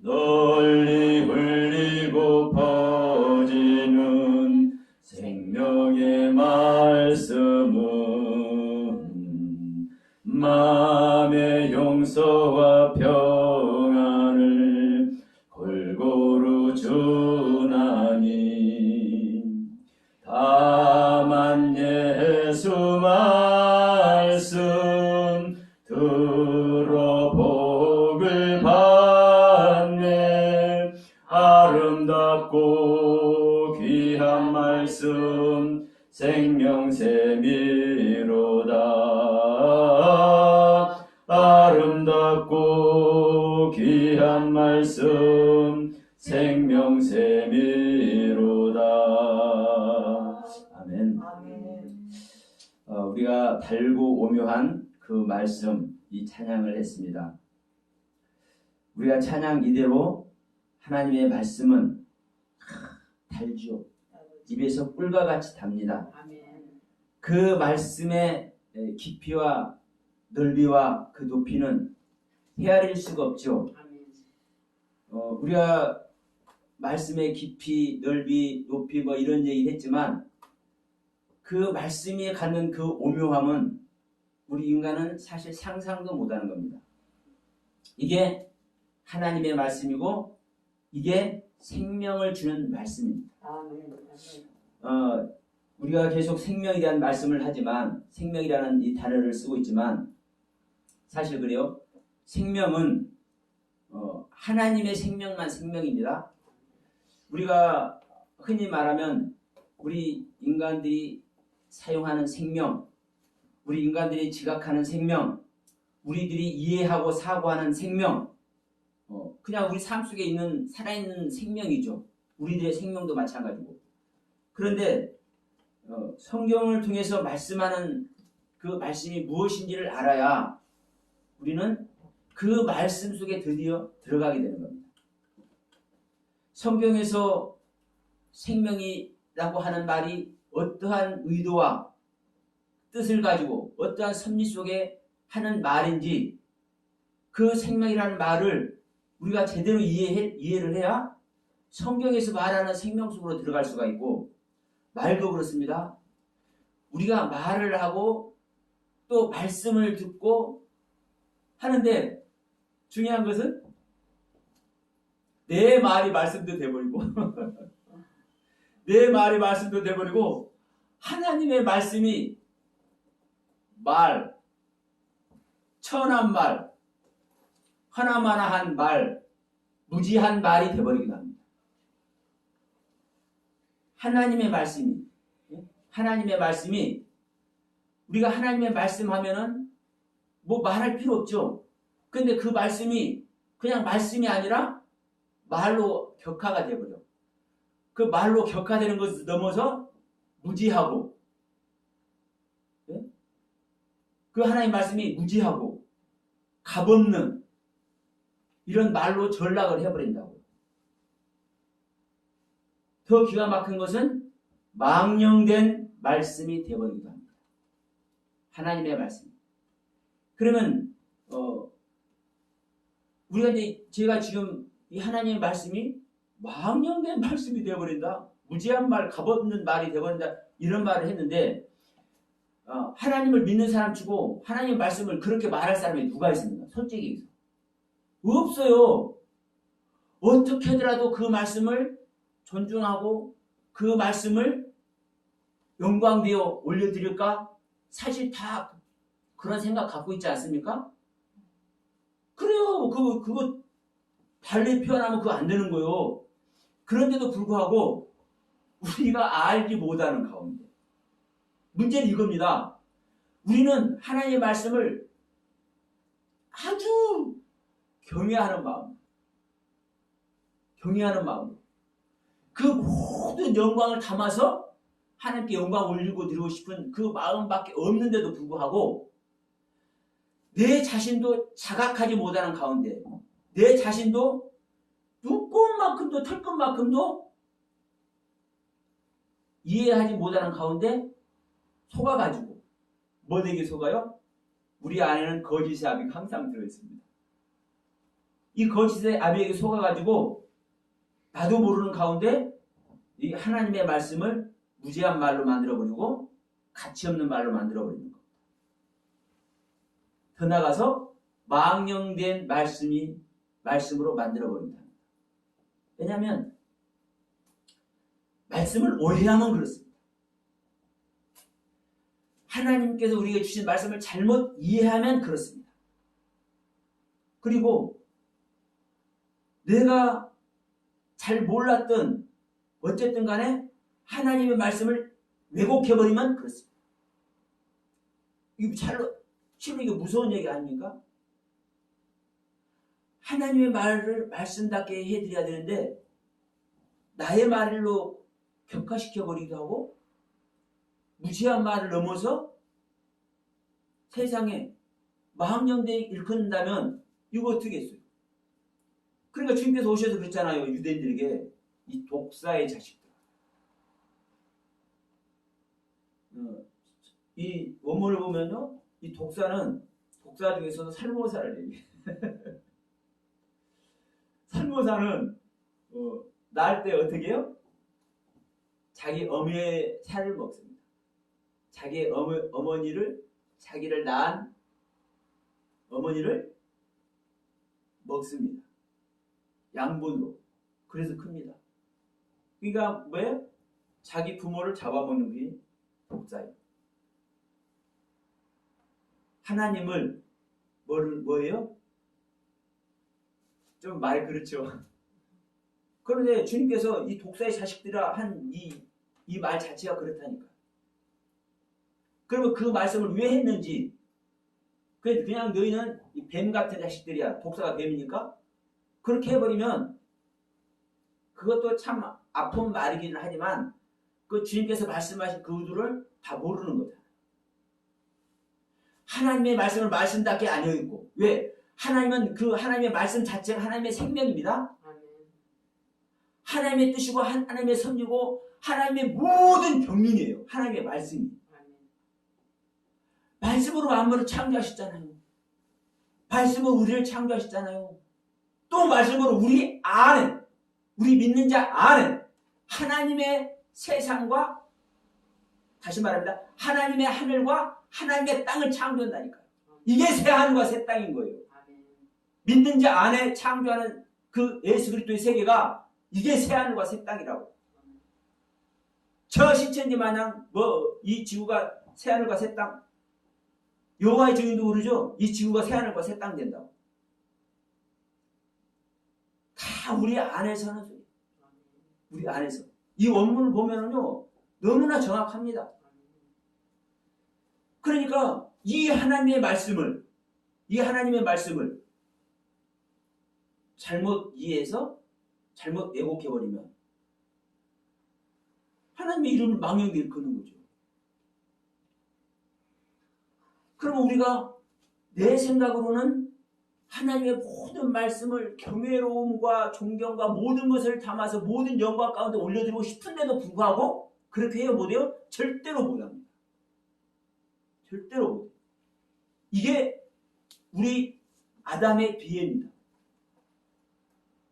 널리 흘리고 퍼지는 생명의 말씀은 마음의 용서와 평안을 골고루 주나니 다만 예수 말씀 들어 복을 받네. 아름답고 귀한 말씀 생명샘이로다. 아름답고 귀한 말씀 생명샘이로다. 아멘. 우리가 달고 오묘한 그 말씀, 이 찬양을 했습니다. 우리가 찬양 이대로 하나님의 말씀은 달죠. 입에서 꿀과 같이 답니다. 그 말씀의 깊이와 넓이와 그 높이는 헤아릴 수가 없죠. 우리가 말씀의 깊이, 넓이, 높이 뭐 이런 얘기 했지만 그 말씀이 갖는 그 오묘함은 우리 인간은 사실 상상도 못하는 겁니다. 이게 하나님의 말씀이고 이게 생명을 주는 말씀입니다. 우리가 계속 생명에 대한 말씀을 하지만 생명이라는 이 단어를 쓰고 있지만 사실 그래요. 생명은 하나님의 생명만 생명입니다. 우리가 흔히 말하면 우리 인간들이 사용하는 생명, 우리 인간들이 지각하는 생명, 우리들이 이해하고 사고하는 생명, 그냥 우리 삶 속에 있는 살아있는 생명이죠. 우리들의 생명도 마찬가지고. 그런데 성경을 통해서 말씀하는 그 말씀이 무엇인지를 알아야 우리는 그 말씀 속에 드디어 들어가게 되는 겁니다. 성경에서 생명이라고 하는 말이 어떠한 의도와 뜻을 가지고 어떠한 섭리 속에 하는 말인지 그 생명이라는 말을 우리가 제대로 이해를 해야 성경에서 말하는 생명 속으로 들어갈 수가 있고 말도 그렇습니다. 우리가 말을 하고 또 말씀을 듣고 하는데 중요한 것은 내 말이 말씀도 돼버리고 내 말이 말씀도 돼버리고 하나님의 말씀이 말, 천한 말, 하나마나한 말, 무지한 말이 돼버리기도 합니다. 하나님의 말씀이 우리가 하나님의 말씀 하면은 뭐 말할 필요 없죠. 근데 그 말씀이 그냥 말씀이 아니라 말로 격화가 돼버려. 그 말로 격화되는 것을 넘어서 무지하고, 네? 그 하나님의 말씀이 무지하고 값없는 이런 말로 전락을 해버린다고. 더 기가 막힌 것은 망령된 말씀이 되어버리기도 합니다. 하나님의 말씀. 그러면 우리가 이제 제가 지금 이 하나님의 말씀이 망령된 말씀이 되어버린다. 무지한 말, 값없는 말이 되어버린다. 이런 말을 했는데 하나님을 믿는 사람 치고 하나님의 말씀을 그렇게 말할 사람이 누가 있습니까? 솔직히 얘기해서. 없어요. 어떻게 하더라도 그 말씀을 존중하고 그 말씀을 영광되어 올려드릴까? 사실 다 그런 생각 갖고 있지 않습니까? 그래요. 그거 달리 표현하면 그거 안 되는 거예요. 그런데도 불구하고 우리가 알지 못하는 가운데 문제는 이겁니다. 우리는 하나님의 말씀을 아주 경외하는 마음, 그 모든 영광을 담아서 하나님께 영광 올리고 드리고 싶은 그 마음밖에 없는데도 불구하고 내 자신도 자각하지 못하는 가운데 내 자신도 눈꼽만큼도 털끝만큼도 이해하지 못하는 가운데 속아가지고 뭐되게 속아요? 우리 안에는 거짓의 압이 항상 들어있습니다. 이 거짓의 아비에게 속아가지고 나도 모르는 가운데 이 하나님의 말씀을 무지한 말로 만들어버리고 가치 없는 말로 만들어버리는 것. 더 나아가서 망령된 말씀으로 만들어버린다. 왜냐하면 말씀을 오해하면 그렇습니다. 하나님께서 우리에게 주신 말씀을 잘못 이해하면 그렇습니다. 그리고 내가 잘 몰랐던 어쨌든 간에 하나님의 말씀을 왜곡해버리면 그렇습니다. 이게 실은 이게 무서운 얘기 아닙니까? 하나님의 말을 말씀답게 해드려야 되는데 나의 말로 격화시켜버리기도 하고 무지한 말을 넘어서 세상에 망령되게 일컫는다면 이거 어떻게 했어요? 그러니까 주님께서 오셔서 그랬잖아요. 유대인들에게 이 독사의 자식들. 이 원문을 보면요. 이 독사는 독사 중에서도 살모사를 얘기해요. 살모사는 낳을 때 어떻게 해요? 자기 어미의 살을 먹습니다. 자기 어머니를 자기를 낳은 어머니를 먹습니다. 양분으로. 그래서 큽니다. 그러니까 뭐예요? 자기 부모를 잡아먹는 게 독사예요. 하나님을 뭐예요? 좀 말이 그렇죠. 그런데 주님께서 이 독사의 자식들이라 한 이 말 자체가 그렇다니까. 그러면 그 말씀을 왜 했는지, 그냥 너희는 이 뱀 같은 자식들이야. 독사가 뱀이니까? 그렇게 해버리면 그것도 참 아픈 말이기는 하지만 그 주님께서 말씀하신 그 의도를 다 모르는 거다. 하나님의 말씀을 말씀답게 안 여기고, 왜? 하나님은 그 하나님의 말씀 자체가 하나님의 생명입니다. 하나님의 뜻이고 하나님의 섭리고 하나님의 모든 경륜이에요. 하나님의 말씀이. 말씀으로 만물을 창조하셨잖아요. 말씀으로 우리를 창조하셨잖아요. 또 말씀으로 우리 안에, 우리 믿는 자 안에 하나님의 세상과, 다시 말합니다, 하나님의 하늘과 하나님의 땅을 창조한다니까요. 이게 새 하늘과 새 땅인 거예요. 믿는 자 안에 창조하는 그 예수 그리스도의 세계가 이게 새 하늘과 새 땅이라고. 저 신천지 마냥 이 지구가 새 하늘과 새 땅, 여호와의 증인도 그러죠. 이 지구가 새 하늘과 새 땅 된다고. 다 우리 안에서 하는 소리. 우리 안에서. 이 원문을 보면은요, 너무나 정확합니다. 그러니까 이 하나님의 말씀을 잘못 이해해서 잘못 왜곡해버리면 하나님의 이름을 망령되게 일컫는 거죠. 그러면 우리가 내 생각으로는 하나님의 모든 말씀을 경외로움과 존경과 모든 것을 담아서 모든 영광 가운데 올려드리고 싶은데도 불구하고 그렇게 해요? 못해요? 절대로 못합니다. 절대로 못해요. 이게 우리 아담의 비애입니다.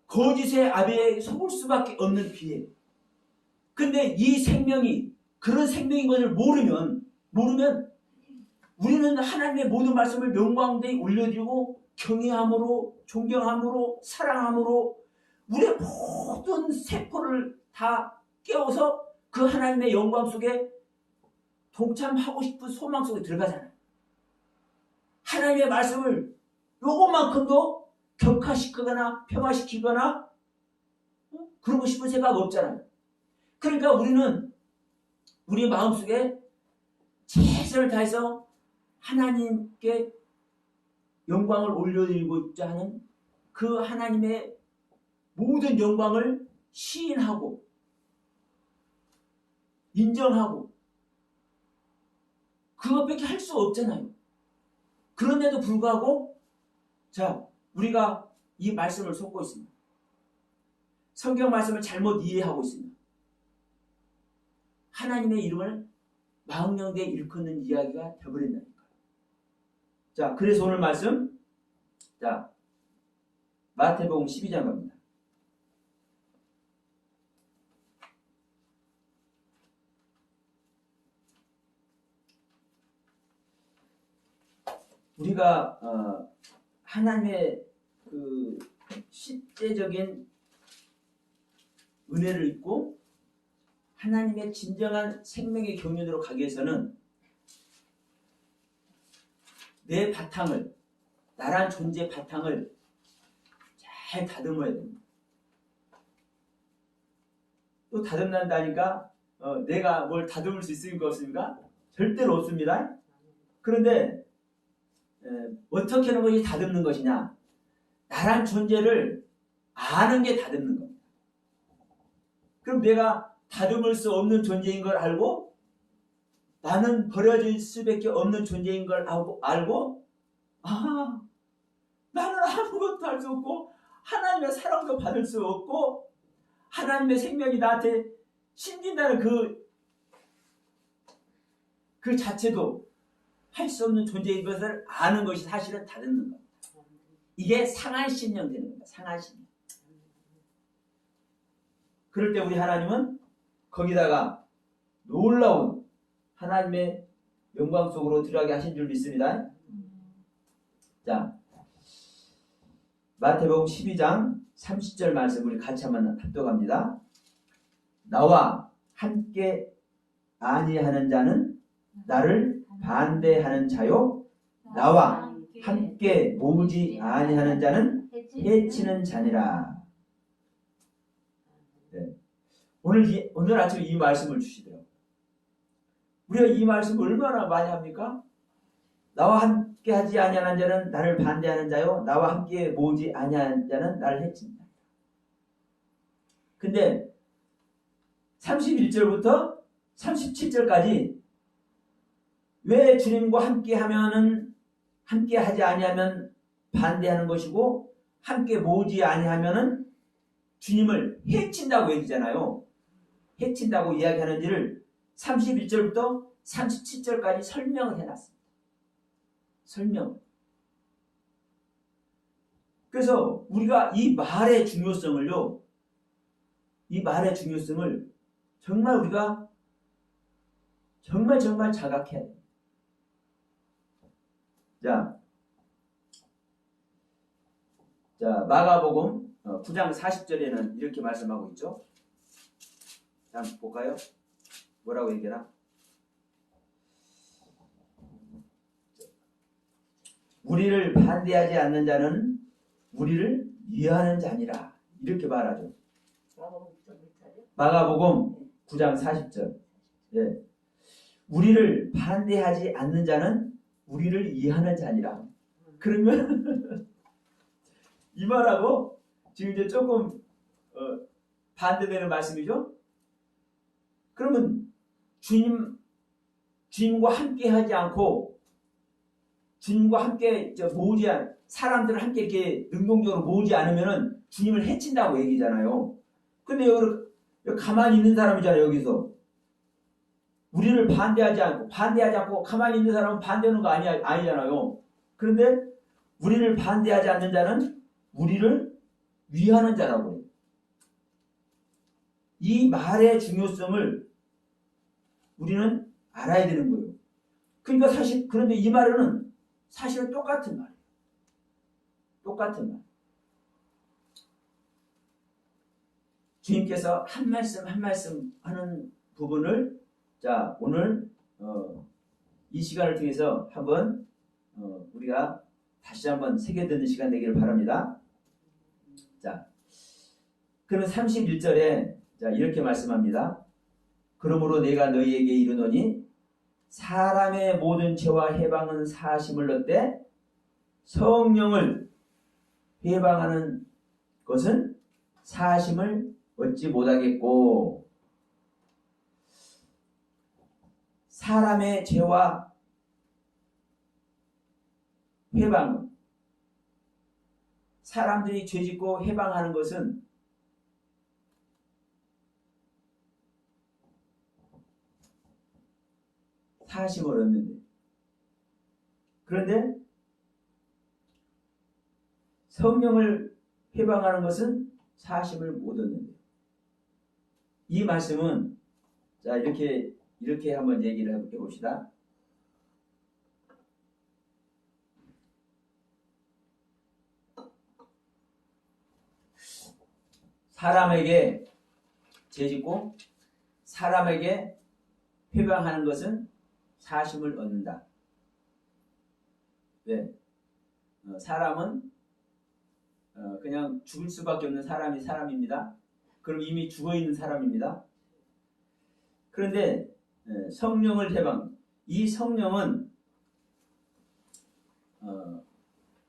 거짓의 아비에 속을 수밖에 없는 비애. 근데 이 생명이 그런 생명인 것을 모르면 우리는 하나님의 모든 말씀을 영광되이 올려드리고 경외함으로, 존경함으로, 사랑함으로 우리의 모든 세포를 다 깨워서 그 하나님의 영광 속에 동참하고 싶은 소망 속에 들어가잖아요. 하나님의 말씀을 요것만큼도 격화시키거나 폄하시키거나 그러고 싶은 생각 없잖아요. 그러니까 우리는 우리 마음속에 최선을 다해서 하나님께 영광을 올려드리고자 하는 그 하나님의 모든 영광을 시인하고 인정하고 그것밖에 할 수 없잖아요. 그런데도 불구하고 우리가 이 말씀을 속고 있습니다. 성경 말씀을 잘못 이해하고 있습니다. 하나님의 이름을 망령되게 일컫는 이야기가 되어버린다니까요. 그래서 오늘 말씀, 마태복음 12장 갑니다. 우리가 하나님의 그 실제적인 은혜를 입고 하나님의 진정한 생명의 경륜으로 가기 위해서는 내 바탕을, 나란 존재 바탕을 잘 다듬어야 됩니다. 또 다듬는다니까 내가 뭘 다듬을 수 있습니까? 없습니까? 절대로 없습니다. 그런데 어떻게 하는 것이 다듬는 것이냐? 나란 존재를 아는 게 다듬는 겁니다. 그럼 내가 다듬을 수 없는 존재인 걸 알고 나는 버려질 수밖에 없는 존재인 걸 알고 나는 아무것도 할 수 없고 하나님의 사랑도 받을 수 없고 하나님의 생명이 나한테 심긴다는 그 자체도 할 수 없는 존재인 것을 아는 것이 사실은 다듬는 겁니다. 이게 상한 심령 되는 겁니다. 상한 심령. 그럴 때 우리 하나님은 거기다가 놀라운 하나님의 영광 속으로 들어가게 하신 줄 믿습니다. 자, 마태복음 12장 30절 말씀 우리 같이 한번 합독합니다. 나와 함께 아니하는 자는 나를 반대하는 자요, 나와 함께 모으지 아니하는 자는 해치는 자니라. 네. 오늘 아침에 이 말씀을 주시더라고요. 우리가 이 말씀을 얼마나 많이 합니까? 나와 함께 하지 아니하는 자는 나를 반대하는 자요, 나와 함께 모으지 아니하는 자는 나를 해친다. 근데 31절부터 37절까지 왜 주님과 함께 하지 아니하면 반대하는 것이고 함께 모으지 아니하면은 주님을 해친다고 얘기잖아요. 해친다고 이야기하는지를 31절부터 37절까지 설명을 해놨습니다. 설명. 그래서 우리가 이 말의 중요성을요, 이 말의 중요성을 정말 우리가 정말 자각해야 돼요. 자, 마가복음 9장 40절에는 이렇게 말씀하고 있죠. 자, 한번 볼까요? 뭐라고 얘기하나? 우리를 반대하지 않는 자는 우리를 위하는 자니라. 이렇게 말하죠. 마가복음 9장 40절. 예. 우리를 반대하지 않는 자는 우리를 이해하는 자니라. 그러면 이 말하고 지금 이제 조금 반대되는 말씀이죠. 그러면 주님과 함께 하지 않고 주님과 함께 모으지 사람들을 함께 이렇게 능동적으로 모으지 않으면은 주님을 해친다고 얘기잖아요. 근데 여기 가만히 있는 사람이잖아요. 여기서 우리를 반대하지 않고 가만히 있는 사람은 반대하는 거 아니잖아요. 그런데 우리를 반대하지 않는 자는 우리를 위하는 자라고 해요. 이 말의 중요성을 우리는 알아야 되는 거예요. 그러니까 그런데 이 말은 사실은 똑같은 말이에요. 똑같은 말. 주님께서 한 말씀 하는 부분을 자, 오늘 이 시간을 통해서 한번 우리가 다시 한번 새겨듣는 시간 되기를 바랍니다. 자, 그러면 31절에 자, 이렇게 말씀합니다. 그러므로 내가 너희에게 이르노니 사람의 모든 죄와 해방은 사심을 얻되 성령을 해방하는 것은 사심을 얻지 못하겠고, 사람의 죄와 해방은, 사람들이 죄짓고 해방하는 것은 사심을 얻는데, 그런데 성령을 회방하는 것은 사심을 못 얻는다. 이 말씀은 자 이렇게 한번 얘기를 해봅시다. 사람에게 죄짓고 사람에게 회방하는 것은 사심을 얻는다. 왜? 사람은 그냥 죽을 수밖에 없는 사람이 사람입니다. 그럼 이미 죽어있는 사람입니다. 그런데 성령을 회방, 이 성령은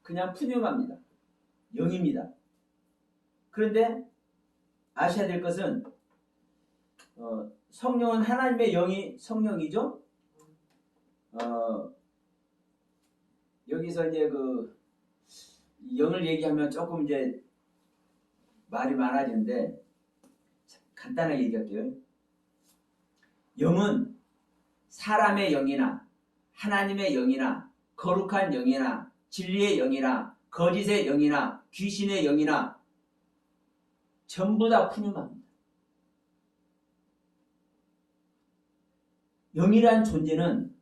그냥 푸념합니다. 영입니다. 그런데 아셔야 될 것은 성령은 하나님의 영이 성령이죠. 여기서 이제 그 영을 얘기하면 조금 이제 말이 많아지는데 간단하게 얘기할게요. 영은 사람의 영이나 하나님의 영이나 거룩한 영이나 진리의 영이나 거짓의 영이나 귀신의 영이나 전부 다 푸념합니다. 영이란 존재는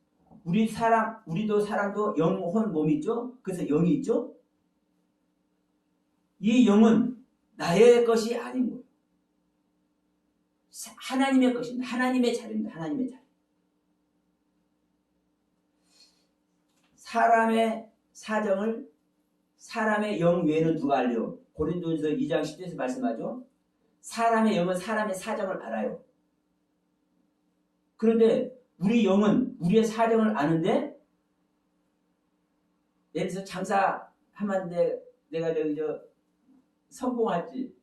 우리도 사람도 영혼 몸이 있죠? 그래서 영이 있죠? 이 영은 나의 것이 아닌 거예요. 하나님의 것입니다. 하나님의 자리입니다. 하나님의 자리. 사람의 사정을 사람의 영 외에는 누가 알려? 고린도전서 2장 10절에서 말씀하죠. 사람의 영은 사람의 사정을 알아요. 그런데 우리 영은 우리의 사정을 아는데 예를 들어서 장사하는데 내가 성공할지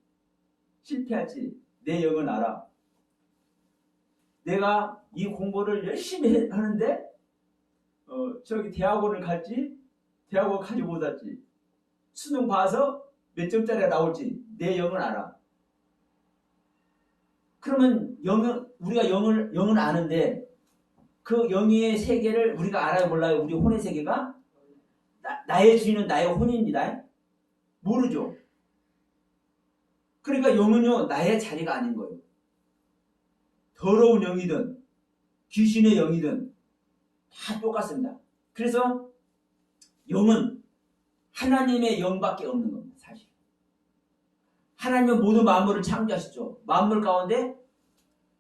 실패할지 내 영은 알아. 내가 이 공부를 열심히 하는데 저기 대학원을 갈지 대학원 가지 못할지 수능 봐서 몇 점짜리가 나올지 내 영은 알아. 그러면 우리가 영은 아는데 그 영의 세계를 우리가 알아요 몰라요? 우리 혼의 세계가 나의 주인은 나의 혼입니다. 모르죠. 그러니까 영은요 나의 자리가 아닌 거예요. 더러운 영이든 귀신의 영이든 다 똑같습니다. 그래서 영은 하나님의 영밖에 없는 겁니다. 사실 하나님은 모든 만물을 창조하셨죠. 만물 가운데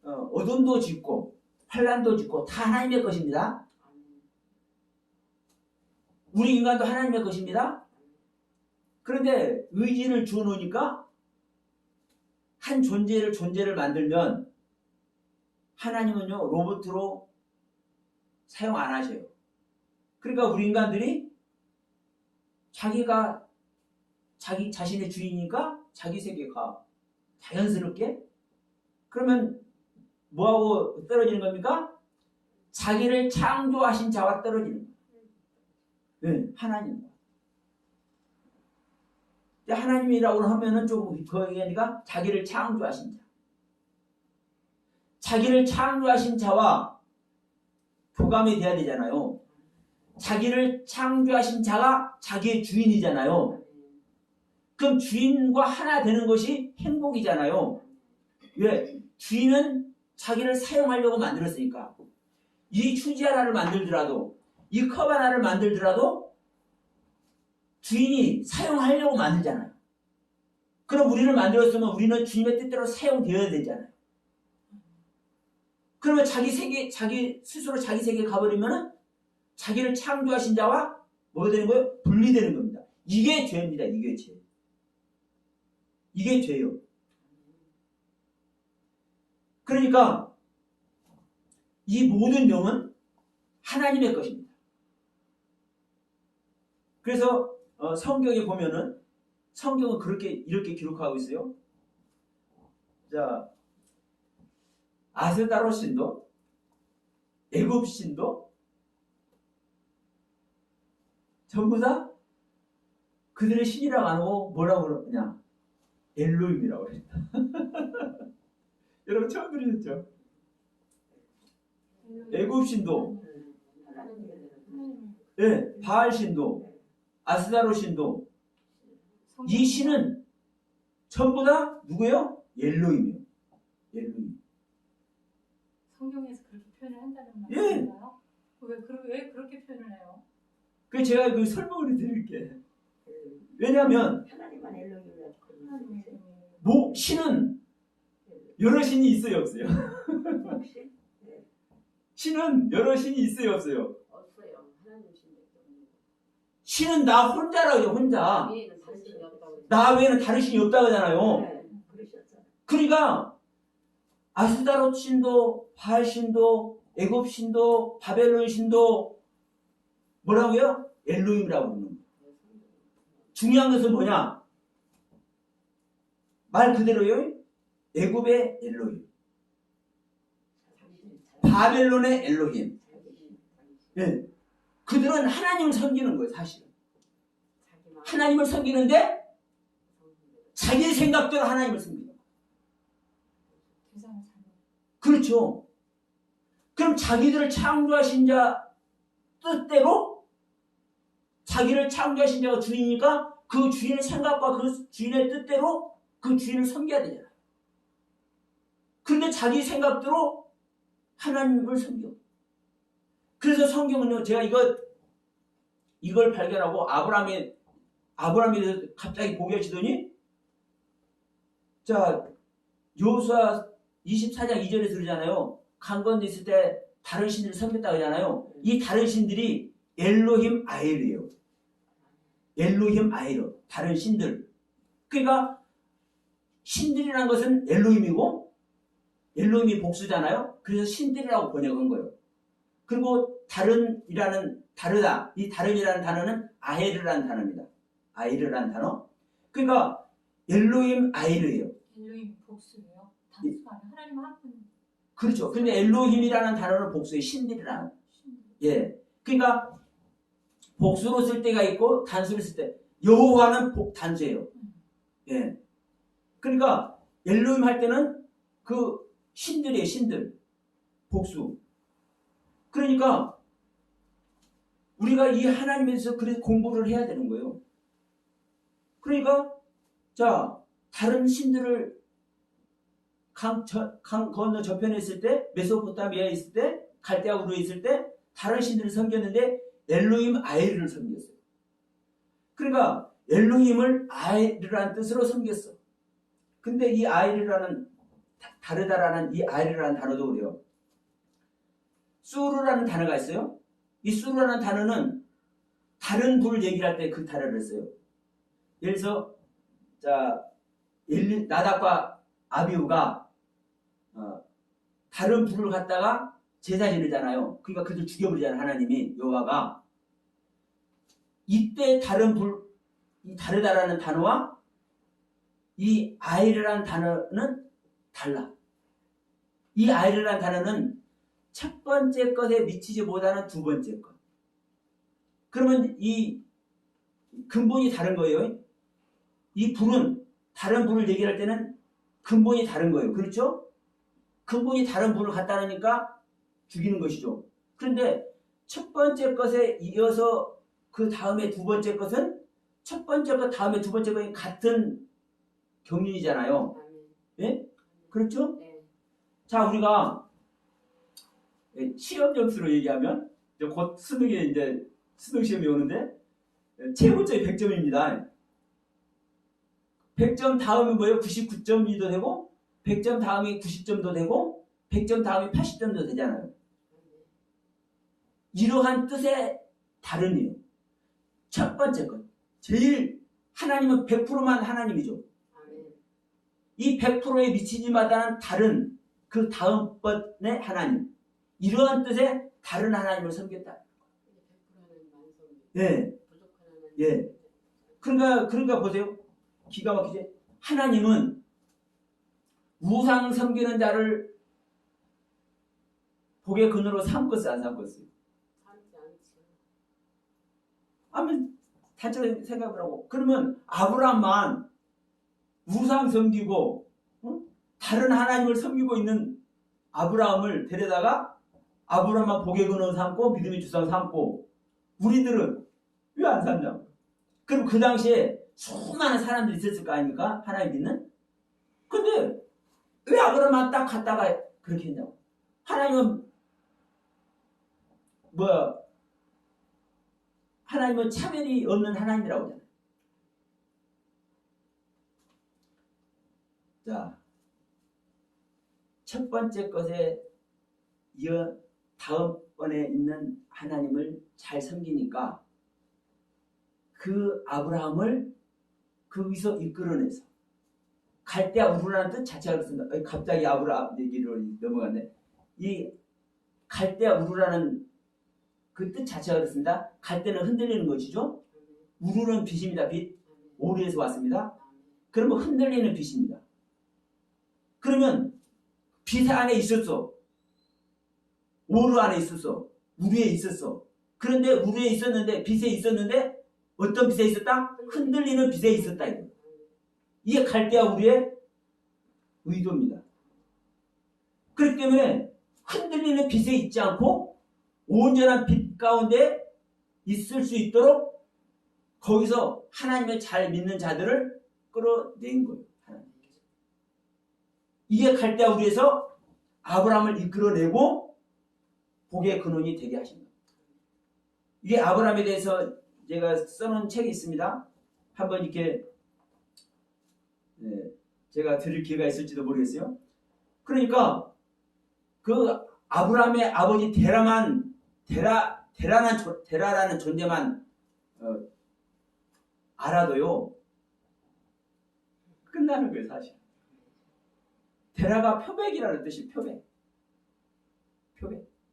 어둠도 짓고 환난도 짓고 다 하나님의 것입니다. 우리 인간도 하나님의 것입니다. 그런데 의지를 주어 놓으니까 한 존재를 만들면 하나님은요 로봇으로 사용 안 하셔요. 그러니까 우리 인간들이 자기가 자기 자신의 주인이니까 자기 세계가 자연스럽게 그러면 뭐하고 떨어지는 겁니까? 자기를 창조하신 자와 떨어지는 거예요. 네, 하나님. 하나님이라고 하면은 조금 거기가 아니라 자기를 창조하신 자. 자기를 창조하신 자와 교감이 돼야 되잖아요. 자기를 창조하신 자가 자기의 주인이잖아요. 그럼 주인과 하나 되는 것이 행복이잖아요. 왜? 주인은 자기를 사용하려고 만들었으니까. 이 휴지 하나를 만들더라도 이 컵 하나를 만들더라도 주인이 사용하려고 만들잖아요. 그럼 우리를 만들었으면 우리는 주님의 뜻대로 사용되어야 되잖아요. 그러면 자기 스스로 자기 세계에 가버리면은 자기를 창조하신 자와 뭐가 되는 거예요? 분리되는 겁니다. 이게 죄입니다. 이게 죄. 이게 죄요. 그러니까 이 모든 영은 하나님의 것입니다. 그래서 성경에 보면은 성경은 이렇게 기록하고 있어요. 자, 아스다로 신도, 애굽 신도 전부 다 그들의 신이라고 안 하고 뭐라고 그러냐? 엘로힘이라고 그랬다. 여러분 처음 들으셨죠? 애굽 신도, 네, 바알 신도, 아스다로 신도 이 신은 전부 다 누구예요? 엘로힘이에요. 엘로힘. 성경에서 그렇게 표현을 한다는 예. 말인가요? 왜 그렇게 표현을 해요? 그 제가 그 설명을 드릴게. 왜냐하면 하나님만 엘로힘이라고 그러는 하나님의 거지. 신은 여러 신이 있어요, 없어요? 혹시? 신은 여러 신이 있어요, 없어요? 없어요. 하나님 신밖에 없는 거. 신은 나 혼자라고요, 혼자. 위에는 다른 신이 없다고. 나 외에는 다른 신이 없다고 하잖아요. 네, 그러셨잖아. 그러니까 아스다롯 신도, 바알 신도, 애굽 신도, 바벨론 신도 뭐라고요? 엘로힘이라고 부르는 거예요. 중요한 것은 뭐냐? 말 그대로요. 애굽의 엘로힘, 바벨론의 엘로힘. 예. 그들은 하나님을 섬기는 거예요, 사실은. 하나님을 섬기는데 자기 생각대로 하나님을 섬기는 거예요. 세상을 사는. 그렇죠. 그럼 자기들을 창조하신 자 뜻대로 자기를 창조하신 자가 주인이니까 그 주인의 생각과 그 주인의 뜻대로 그 주인을 섬겨야 되잖아요. 그런데 자기 생각대로 하나님을 섬겨. 그래서 성경은요, 제가 이걸 발견하고 아브라함에 대해서 갑자기 보게 하시더니, 자, 여호수아 24장 2절에 그러잖아요. 강 건너 있을 때 다른 신들을 섬겼다고 하잖아요. 이 다른 신들이 엘로힘 아헬이에요. 엘로힘 아헬, 다른 신들. 그러니까 신들이라는 것은 엘로힘이고 엘로힘이 복수잖아요. 그래서 신들이라고 번역한 거예요. 그리고 다르다. 이 다른이라는 단어는 아헬이라는 단어입니다. 아헬이라는 단어. 그러니까 엘로힘 아헬이에요. 엘로힘 복수예요. 단수가 아니라 하나님 한 분. 그렇죠. 근데 엘로힘이라는 단어는 복수의 신들이라는. 예. 그러니까 복수로 쓸 때가 있고 단수로 쓸 때. 여호와는 단수예요. 예. 그러니까 엘로힘 할 때는 그 신들이에요, 신들. 복수. 그러니까 우리가 이 하나님에서 그래서 공부를 해야 되는 거예요. 그러니까 자, 다른 신들을 강 건너 저편에 있을 때, 메소포타미아에 있을 때, 갈대아 우르에 있을 때 다른 신들을 섬겼는데 엘로힘 아헬을 섬겼어요. 그러니까 엘로힘을 아헬이라는 뜻으로 섬겼어. 근데 이 아헬이라는 다르다라는 이 아헬이라는 단어도 그래요. 수르라는 단어가 있어요. 이 수르라는 단어는 다른 불을 얘기할 때 그 단어를 써요. 예를 들어서 자, 나답과 아비후가 다른 불을 갖다가 제사 지르잖아요. 그러니까 그들 죽여버리잖아요. 하나님이 여호와가. 이때 다른 불, 이 다르다라는 단어와 이 아이르라는 단어는 달라. 이 아이르라는 단어는 첫 번째 것에 미치지 못하는 두 번째 것. 그러면 이 근본이 다른 거예요. 이 불은 다른 불을 얘기할 때는 근본이 다른 거예요. 그렇죠? 근본이 다른 불을 갖다 놓으니까 죽이는 것이죠. 그런데 첫 번째 것에 이어서 그 다음에 두 번째 것은 첫 번째 것 다음에 두 번째 것이 같은 경륜이잖아요. 예? 그렇죠? 네. 자, 우리가 시험 점수로 얘기하면 이제 곧 수능에 이제 수능 시험이 오는데 최고점이 100점입니다. 100점 다음이 뭐예요? 99점도 되고 100점 다음이 90점도 되고 100점 다음이 80점도 되잖아요. 이러한 뜻의 다름이에요. 첫 번째 것. 제일 하나님은 100%만 하나님이죠. 이 100%에 미치지 못하는 다른 그 다음번의 하나님. 이러한 뜻의 다른 하나님을 섬겼다. 예. 예. 그러니까 보세요. 기가 막히지? 하나님은 우상 섬기는 자를 복의 근으로 삼겠어요, 안 삼겠어요? 한번 단적으로 생각을 하고. 그러면 아브라함만 우상 섬기고 다른 하나님을 섬기고 있는 아브라함을 데려다가 아브라함만 복의 근으로 삼고 믿음의 주상 삼고 우리들은 왜 안 삼냐? 그럼 그 당시에 수많은 사람들이 있었을 거 아닙니까? 하나님 믿는? 근데 왜 아브라함만 딱 갔다가 그렇게 했냐고. 하나님은 하나님은 차별이 없는 하나님이라고 하잖아요. 자, 첫 번째 것에 이어 다음번에 있는 하나님을 잘 섬기니까 그 아브라함을 거기서 이끌어내서 갈대아 우르라는 뜻 자체가 그렇습니다. 갑자기 아브라함 얘기로 넘어갔네. 이 갈대아 우르라는 그 뜻 자체가 그렇습니다. 갈대는 흔들리는 것이죠. 우르는 빛입니다. 빛. 오리에서 왔습니다. 그러면 흔들리는 빛입니다. 그러면 빛 안에 있었어. 오르 안에 있었어. 우리에 있었어. 그런데 우리에 있었는데 빛에 있었는데 어떤 빛에 있었다? 흔들리는 빛에 있었다. 이게 갈대아 우리의 의도입니다. 그렇기 때문에 흔들리는 빛에 있지 않고 온전한 빛 가운데 있을 수 있도록 거기서 하나님을 잘 믿는 자들을 끌어낸 거예요. 이게 갈대아 우리에서 아브라함을 이끌어내고 복의 근원이 되게 하신 거예요. 이게 아브라함에 대해서 제가 써놓은 책이 있습니다. 한번 이렇게 제가 드릴 기회가 있을지도 모르겠어요. 그러니까 그 아브라함의 아버지 데라라는 존재만 알아도요 끝나는 거예요. 사실 데라가 표백이라는 뜻이 표백.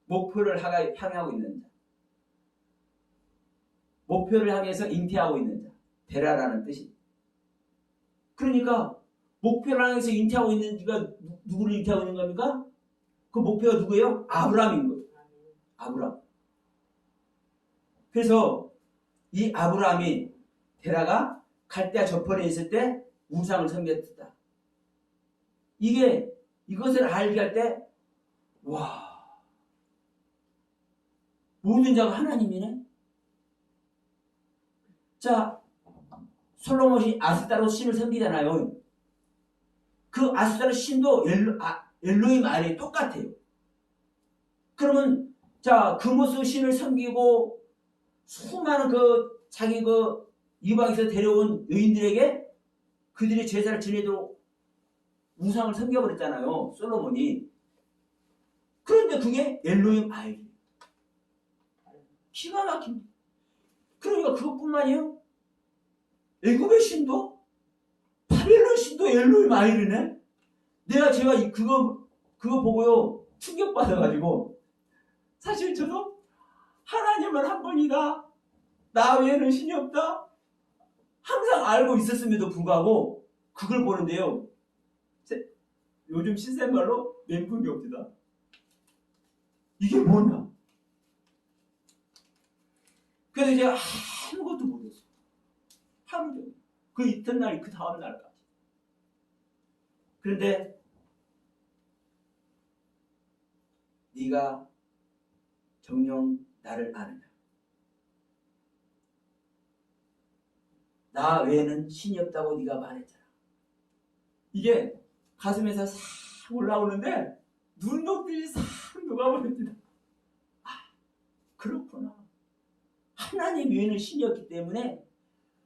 목표를 향하고 있는 자, 목표를 향해서 잉태하고 있는 자, 데라라는 뜻이. 그러니까 목표를 향해서 잉태하고 있는 자가 누구를 잉태하고 있는 겁니까? 그 목표가 누구예요? 아브라함인 거예요. 아브라함. 그래서 이 아브라함이 데라가 갈대아 저편에 있을 때 우상을 섬겼다. 이것을 알게 할 때 와, 모든 자가 하나님이네. 자, 솔로몬이 아스타로 신을 섬기잖아요. 그 아스타로 신도 엘로힘 아래 똑같아요. 그러면 자, 금오스 신을 섬기고 수많은 자기 이방에서 데려온 여인들에게 그들이 제사를 지내도록 우상을 섬겨버렸잖아요. 솔로몬이. 그런데 그게 엘로힘 아이리. 기가 막힙니다. 그러니까 그것뿐만이요. 애굽의 신도 바벨론 신도 엘로힘 아이리네. 제가 그거 보고요 충격받아가지고 사실 저도 하나님은 한 분이다. 나 외에는 신이 없다. 항상 알고 있었음에도 불구하고 그걸 보는데요. 요즘 신생말로 맹금이 옵니다. 이게 뭐냐? 그래서 제가 아무것도 모르겠어요. 하루 종일. 그 이튿날, 그 다음 날까지. 그런데 네가 정녕 나를 아느냐? 나 외에는 신이 없다고 네가 말했잖아. 이게 가슴에서 싹 올라오는데 눈높이 싹 녹아버립니다. 아, 그렇구나. 하나님 외에는 신이 없기 때문에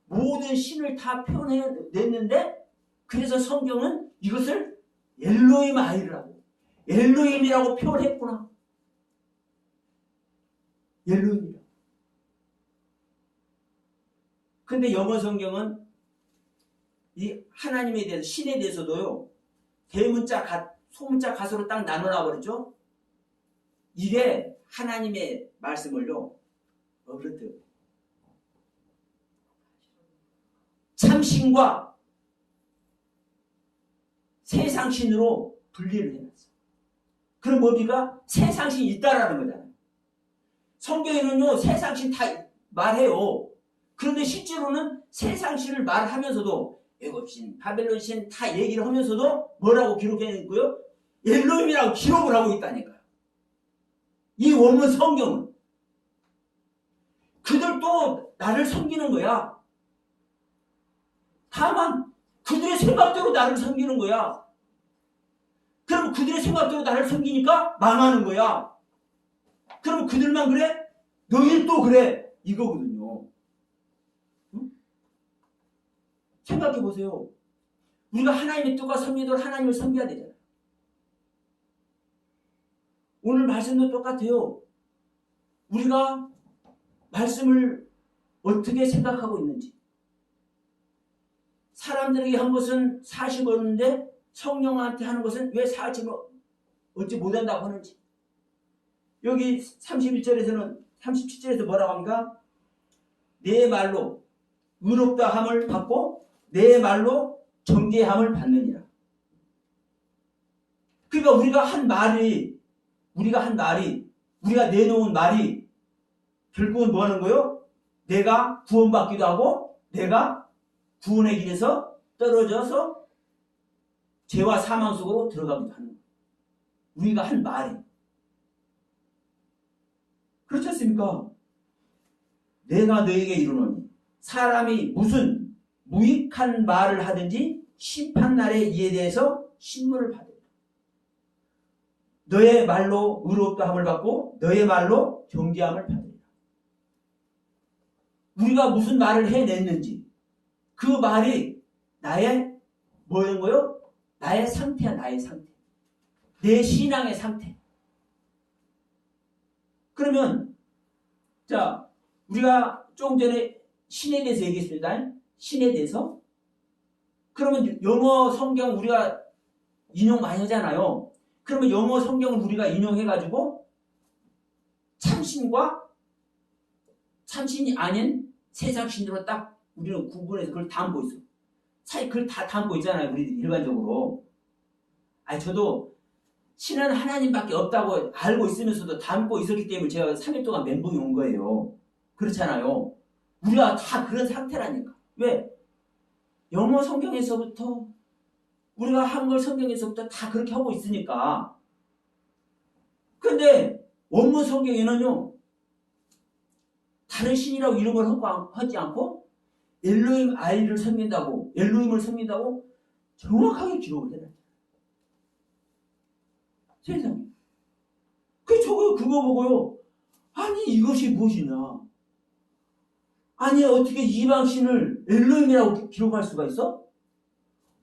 모든 신을 다 표현해냈는데 그래서 성경은 이것을 엘로힘 아이라고 엘로힘이라고 표현했구나. 엘로힘이라고. 근데 영어 성경은 이 하나님에 대해서 신에 대해서도요 대문자 소문자 가수로 딱 나눠놔버리죠. 이게 하나님의 말씀을요 어그렇듯 참신과 세상신으로 분리를 해놨어요. 그럼 우리가 세상신이 있다라는 거잖아요. 성경에는요 세상신 다 말해요. 그런데 실제로는 세상신을 말하면서도 애굽신, 바벨론신 다 얘기를 하면서도 뭐라고 기록해냈고요? 엘로힘이라고 기록을 하고 있다니까요. 이 원문 성경은. 그들도 나를 섬기는 거야. 다만 그들의 생각대로 나를 섬기는 거야. 그럼 그들의 생각대로 나를 섬기니까 망하는 거야. 그럼 그들만 그래? 너희도 그래. 이거거든요. 응? 생각해 보세요. 우리가 하나님의 뜻과 섭리대로 하나님을 섬겨야 되잖아요. 오늘 말씀도 똑같아요. 우리가 말씀을 어떻게 생각하고 있는지. 사람들에게 한 것은 40원인데 성령한테 하는 것은 왜 40원 어찌 못한다고 하는지. 여기 31절에서는 37절에서 뭐라고 합니까? 내 말로 의롭다함을 받고 내 말로 정죄함을 받느니라. 그러니까 우리가 내놓은 말이 결국은 뭐 하는 거예요? 내가 구원받기도 하고 내가 구원의 길에서 떨어져서 죄와 사망 속으로 들어가기도 하는 거예요. 우리가 한 말이. 그렇지 않습니까? 내가 너에게 이르노니 사람이 무슨 무익한 말을 하든지 심판날에 이에 대해서 신문을 받으라. 너의 말로 의롭다함을 받고 너의 말로 정죄함을 받으리라. 우리가 무슨 말을 해냈는지 그 말이 나의 뭐인 거요? 나의 상태야. 나의 상태. 내 신앙의 상태. 그러면 자 우리가 조금 전에 신에 대해서 얘기했습니다. 신에 대해서. 그러면 영어 성경 우리가 인용 많이 하잖아요. 그러면 영어 성경을 우리가 인용해가지고 참신과 참신이 아닌 세상신으로 딱 우리는 구분해서 그걸 담고 있어. 차이 그걸 다 담고 있잖아요. 우리 일반적으로. 아니 저도 신은 하나님밖에 없다고 알고 있으면서도 담고 있었기 때문에 제가 3일 동안 멘붕이 온 거예요. 그렇잖아요. 우리가 다 그런 상태라니까. 왜? 영어 성경에서부터 우리가 한글 성경에서부터 다 그렇게 하고 있으니까. 그런데 원문 성경에는요. 다른 신이라고 이름을 하지 않고 엘로힘 아이를 섬긴다고 엘로힘을 섬긴다고 정확하게 기록을 해놨어요. 세상에. 그거 보고요. 아니 이것이 무엇이냐. 아니 어떻게 이방신을 엘로힘이라고 기록할 수가 있어?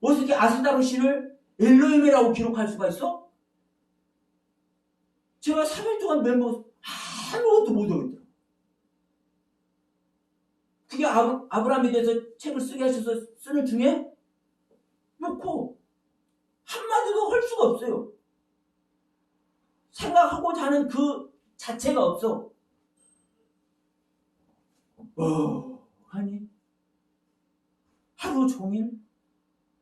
어떻게 아스다로 신을 엘로힘이라고 기록할 수가 있어? 제가 3일 동안 멤버 아무것도 못하겠더라고요. 그게 아브라함에 대해서 책을 쓰게 하셔서 쓰는 중에 놓고 한마디도 할 수가 없어요. 생각하고자 하는 그 자체가 없어. 아니 하루 종일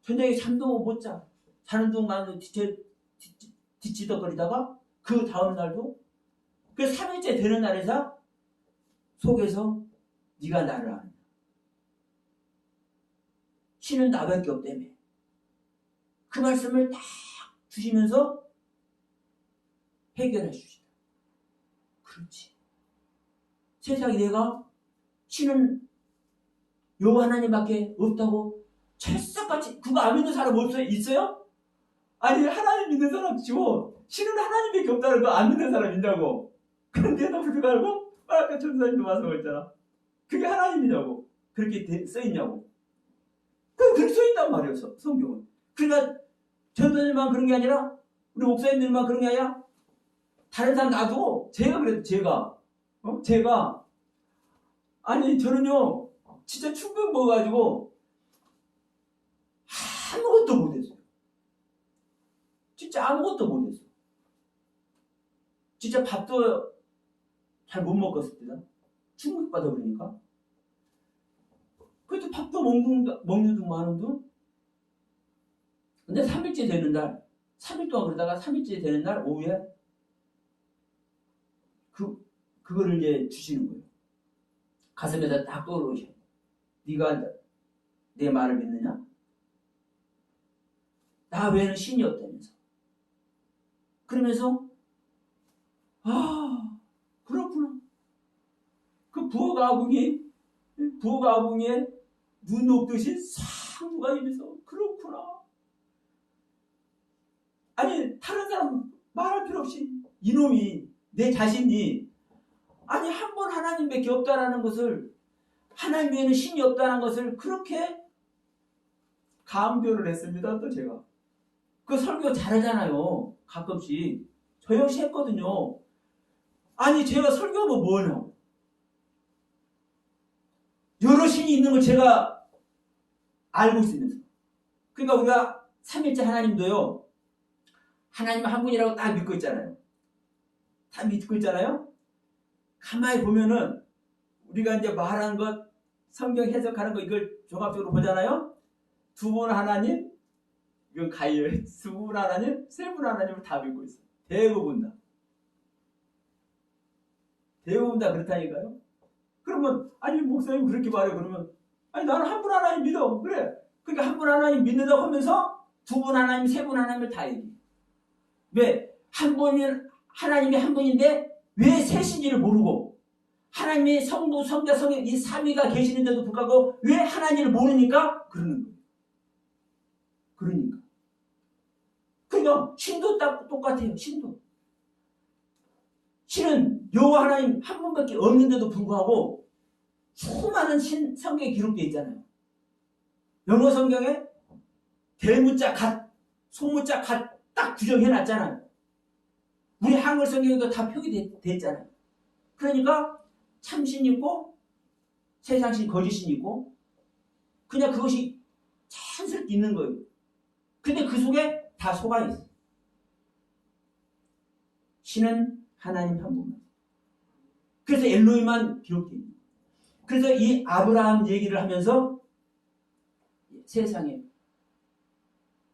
저녁에 잠도 못 자. 자는 동안 뒤치덕거리다가 그 다음 날도 그 3일째 되는 날에서 속에서 네가 나를 아느냐. 신은 나밖에 없다며. 그 말씀을 딱 주시면서 해결해 주시다. 그렇지. 세상에 내가 신은 여호와 하나님밖에 없다고 철석같이 그거 안 믿는 사람 없어요? 있어요? 아니 하나님 믿는 사람 치고 신은 하나님밖에 없다는 거 안 믿는 사람 있냐고. 그런데도 불구하고 아까 전사님도 말씀하셨잖아. 그게 하나님이냐고. 그렇게 써있냐고. 그렇게 써있단 말이에요. 성경은. 그러니까 전사님만 그런 게 아니라 우리 목사님들만 그런 게 아니라 다른 사람 놔두고 제가 그래도 제가 아니 저는요 진짜 충격 먹어가지고 아무것도 못했어요. 진짜 아무것도 못했어요. 진짜 밥도 잘 못 먹었습니다. 충격받아 버리니까. 그래도 밥도 먹는 둥 마는 둥. 근데 3일째 되는 날 3일 동안 그러다가 3일째 되는 날 오후에 그거를 이제 주시는 거예요. 가슴에다 딱 떠오르셔. 네가 내 말을 믿느냐? 나 외에는 신이 없다면서. 그러면서 그렇구나. 그 부엌 아궁이에 눈 녹듯이 싹 상부가 입에서 그렇구나. 아니 다른 사람 말할 필요 없이 이놈이 내 자신이 아니 한 번 하나님밖에 없다라는 것을 하나님 외에는 신이 없다는 것을 그렇게 감별을 했습니다. 또 제가 그 설교 잘하잖아요. 가끔씩 저 역시 했거든요. 아니 제가 설교하면 뭐냐? 여러 신이 있는 걸 제가 알고 있으면서 그러니까 우리가 삼일째 하나님도요. 하나님 한 분이라고 딱 믿고 있잖아요. 다 믿고 있잖아요. 가만히 보면은 우리가 이제 말하는 것 성경 해석하는 거 이걸 종합적으로 보잖아요. 두 분 하나님 이건 가요. 두 분 하나님, 세 분 하나님을 다 믿고 있어요. 대부분 다. 대부분 다 그렇다니까요. 그러면 아니 목사님 그렇게 말해 그러면 아니 나는 한 분 하나님 믿어. 그래. 그러니까 한 분 하나님 믿는다고 하면서 두 분 하나님, 세 분 하나님을 다 얘기해. 왜? 한 분은 하나님이 한 분인데 왜 셋인지를 모르고 하나님이 성부, 성자, 성령 이 삼위가 계시는데도 불구하고 왜 하나님을 모르니까 그러는 거예요. 그러니까 신도 딱 똑같아요. 신도. 신은 여호와 하나님 한 분밖에 없는데도 불구하고 수많은 신 성경에 기록되어 있잖아요. 영어 성경에 대문자 갓, 소문자 갓 딱 규정해놨잖아요. 우리 한글 성경에도 다 표기됐잖아요. 그러니까 참신 있고 세상신 거짓신 있고 그냥 그것이 자연스럽게 있는 거예요. 근데 그 속에 다 속아 있어요. 신은 하나님 한 분만. 그래서 엘로힘만 기록되어 있는 거예요. 그래서 이 아브라함 얘기를 하면서 세상에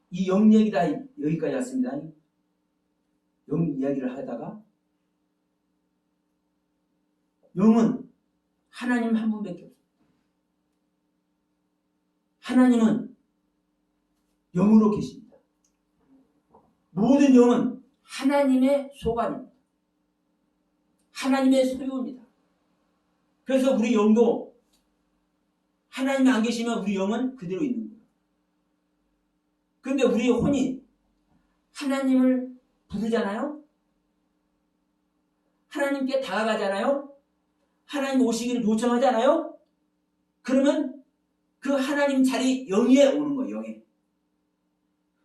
이 영 얘기다 여기까지 왔습니다. 영 이야기를 하다가 영은 하나님 한 분밖에 없어요. 하나님은 영으로 계십니다. 모든 영은 하나님의 소관입니다. 하나님의 소유입니다. 그래서 우리 영도 하나님이 안 계시면 우리 영은 그대로 있는 거예요. 그런데 우리의 혼이 하나님을 부르잖아요. 하나님께 다가가잖아요. 하나님 오시기를 요청하잖아요. 그러면 그 하나님 자리 영에 오는 거예요. 영에.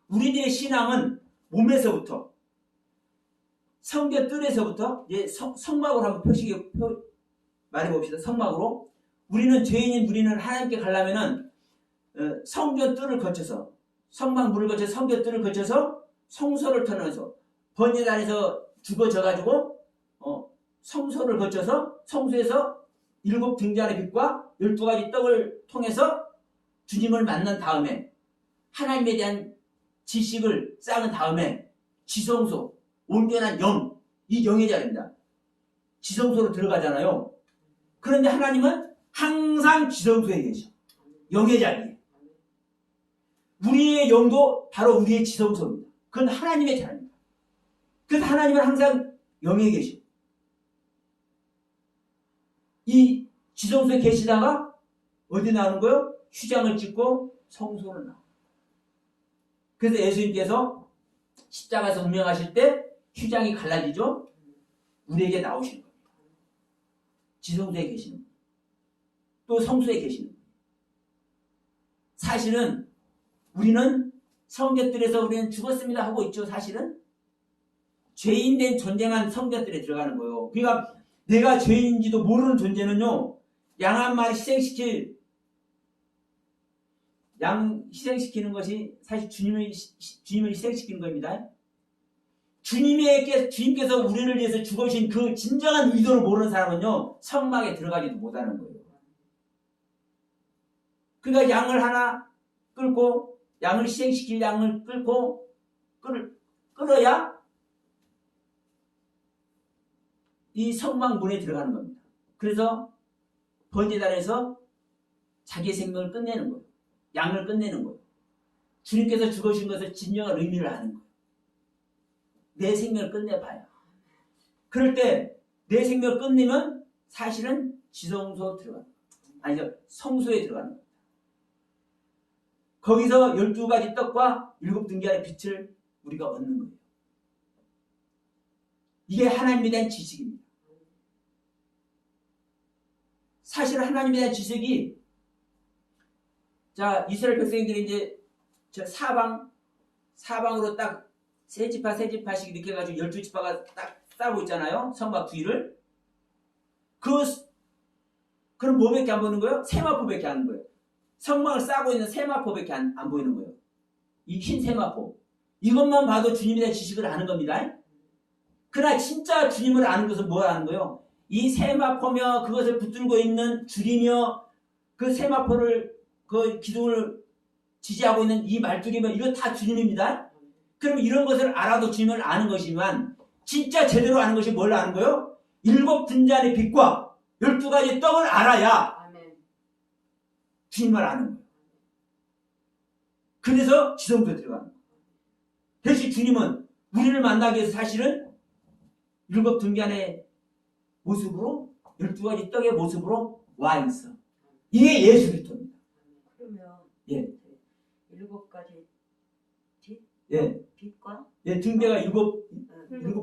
우리들의 신앙은 몸에서부터 성전 뜰에서부터 이제 성막으로 한번 말해봅시다. 성막으로 우리는 죄인인 우리는 하나님께 가려면은 성전 뜰을 거쳐서 성막 문을 거쳐서 성전 뜰을 거쳐서 성소를 터내서 번제단에서 죽어져가지고 성소를 거쳐서 성소에서 7 등잔의 빛과 12가지 떡을 통해서 주님을 만난 다음에 하나님에 대한 지식을 쌓은 다음에 지성소, 온전한 영, 이 영의 자리입니다. 지성소로 들어가잖아요. 그런데 하나님은 항상 지성소에 계셔. 영의 자리에. 우리의 영도 바로 우리의 지성소입니다. 그건 하나님의 자리입니다. 그래서 하나님은 항상 영에 계셔. 이 지성소에 계시다가 어디 나오는 거예요? 휘장을 찍고 성소를 나와요. 그래서 예수님께서 십자가에서 운명하실 때 휘장이 갈라지죠? 우리에게 나오시는 겁니다. 지성소에 계시는 거예요. 또 성소에 계시는 거예요. 사실은 우리는 성전들에서 우리는 죽었습니다 하고 있죠. 사실은 죄인 된 존재만 성전들에 들어가는 거예요. 그러니까 내가 죄인인지도 모르는 존재는요. 양 한 마리 양 희생시키는 것이 사실 주님을 희생시키는 겁니다. 주님께서 우리를 위해서 죽으신 그 진정한 의도를 모르는 사람은요. 성막에 들어가지도 못하는 거예요. 그러니까 양을 하나 끌고 양을 희생시킬 양을 끌고 끌어야 이 성막 문에 들어가는 겁니다. 그래서 번제단에서 자기의 생명을 끝내는 거예요. 양을 끝내는 거예요. 주님께서 죽으신 것을 진정한 의미를 아는 거예요. 내 생명을 끝내봐야. 그럴 때 내 생명을 끝내면 사실은 지성소 들어가는 거예요. 아니죠. 성소에 들어가는 겁니다. 거기서 12가지 떡과 7등기의 빛을 우리가 얻는 거예요. 이게 하나님에 대한 지식입니다. 사실 하나님에 대한 지식이, 자, 이스라엘 백성들이 이제 저 사방으로 딱 세 지파씩 이렇게 해가지고 12지파가 딱 싸고 있잖아요. 성막 뒤를. 그럼 뭐밖에 안 보이는 거예요? 세마포밖에 안 보여요. 성막을 싸고 있는 세마포밖에 안 보이는 거예요. 이 흰 세마포. 이것만 봐도 주님에 대한 지식을 아는 겁니다. 그러나 진짜 주님을 아는 것은 뭘 아는 거예요? 이 세마포며 그것을 붙들고 있는 줄이며 그 세마포를 그 기둥을 지지하고 있는 이 말뚝이며 이거 다 주님입니다. 그럼 이런 것을 알아도 주님을 아는 것이지만 진짜 제대로 아는 것이 뭘 아는 거예요? 7등잔의 빛과 12가지 떡을 알아야 아멘. 주님을 아는 거예요. 그래서 지성소에 들어가는 거예요. 대신 주님은 우리를 만나기 위해서 사실은 7등잔의 모습으로 12가지 떡의 모습으로 와 있어. 이게 예수 그리스도입니다. 그러면 예. 7가지 예. 빛과 예, 등대가 7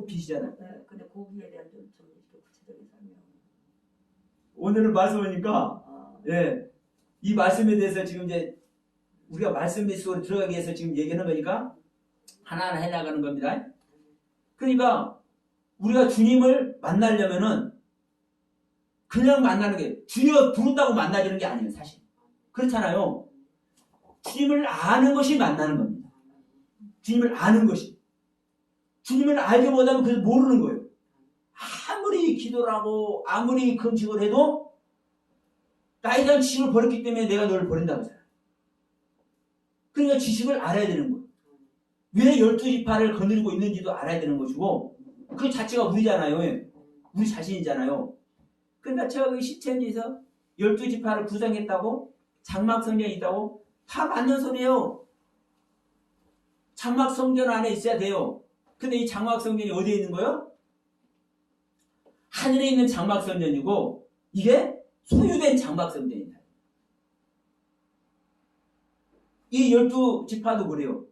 빛이잖아요. 네, 근데 거기에 대한 좀 이렇게 구체적인 설명. 오늘은 말씀하니까 예, 이 말씀에 대해서 지금 이제 우리가 말씀의 속으로 들어가기 위해서 지금 얘기하는 거니까 하나하나 해나가는 겁니다. 그러니까 우리가 주님을 만나려면은 그냥 만나는 게, 주여 부른다고 만나지는 게 아니에요, 사실. 그렇잖아요. 주님을 아는 것이 만나는 겁니다. 주님을 아는 것이. 주님을 알지 못하면 그래서 모르는 거예요. 아무리 기도를 하고 아무리 금식을 해도 나에 대한 지식을 버렸기 때문에 내가 너를 버린다고 하잖아요. 그러니까 지식을 알아야 되는 거예요. 왜 12지파를 거느리고 있는지도 알아야 되는 것이고, 그 자체가 우리잖아요. 우리 자신이잖아요. 그러니까 저기 시천지에서 12지파를 구성했다고, 장막성전이 있다고, 다 맞는 소리예요. 장막성전 안에 있어야 돼요. 근데 이 장막성전이 어디에 있는 거예요? 하늘에 있는 장막성전이고, 이게 소유된 장막성전이다. 이 12지파도 그래요.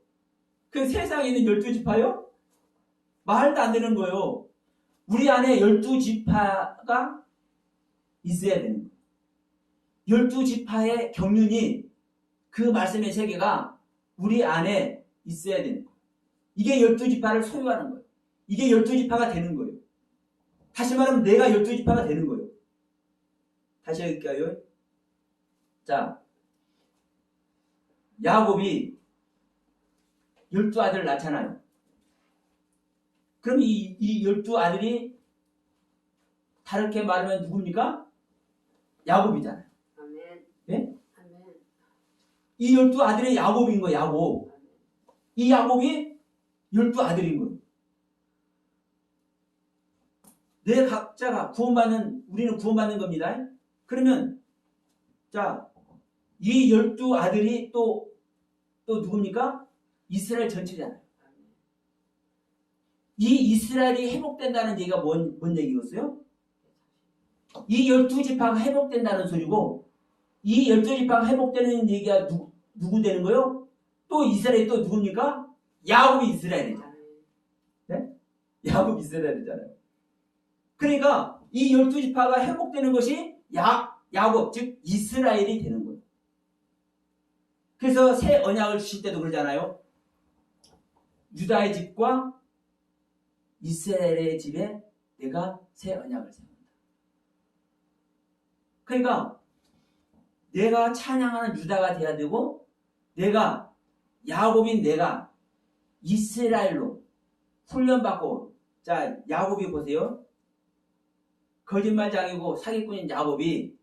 그 세상에 있는 12지파요? 말도 안 되는 거예요. 우리 안에 12지파가 있어야 되는 거예요. 12지파의 경륜이, 그 말씀의 세계가 우리 안에 있어야 되는 거예요. 이게 12지파를 소유하는 거예요. 이게 12지파가 되는 거예요. 다시 말하면 내가 12지파가 되는 거예요. 다시 할까요? 자, 야곱이 12아들을 낳잖아요. 그럼 이 12아들이 다르게 말하면 누굽니까? 야곱이잖아요. 아멘. 예? 아멘. 이 12아들이 야곱인 거예요, 야곱. 이 야곱이 12아들인 거예요. 내 각자가 우리는 구원받는 겁니다. 그러면, 자, 이 12아들이 또 누굽니까? 이스라엘 전체잖아요. 이 이스라엘이 회복된다는 얘기가 뭔 얘기였어요? 이 12지파가 회복된다는 소리고, 이 12지파가 회복되는 얘기가 누구 되는 거예요? 또 이스라엘이 또 누굽니까? 야곱이 이스라엘이잖아요. 네? 야곱 이스라엘이잖아요. 그러니까 이 12지파가 회복되는 것이 야곱, 즉 이스라엘이 되는 거예요. 그래서 새 언약을 주실 때도 그러잖아요. 유다의 집과 이스라엘의 집에 내가 새 언약을 세운다. 그러니까 내가 찬양하는 유다가 돼야 되고, 내가 야곱인 내가 이스라엘로 훈련받고, 자, 야곱이 보세요. 거짓말장이고 사기꾼인 야곱이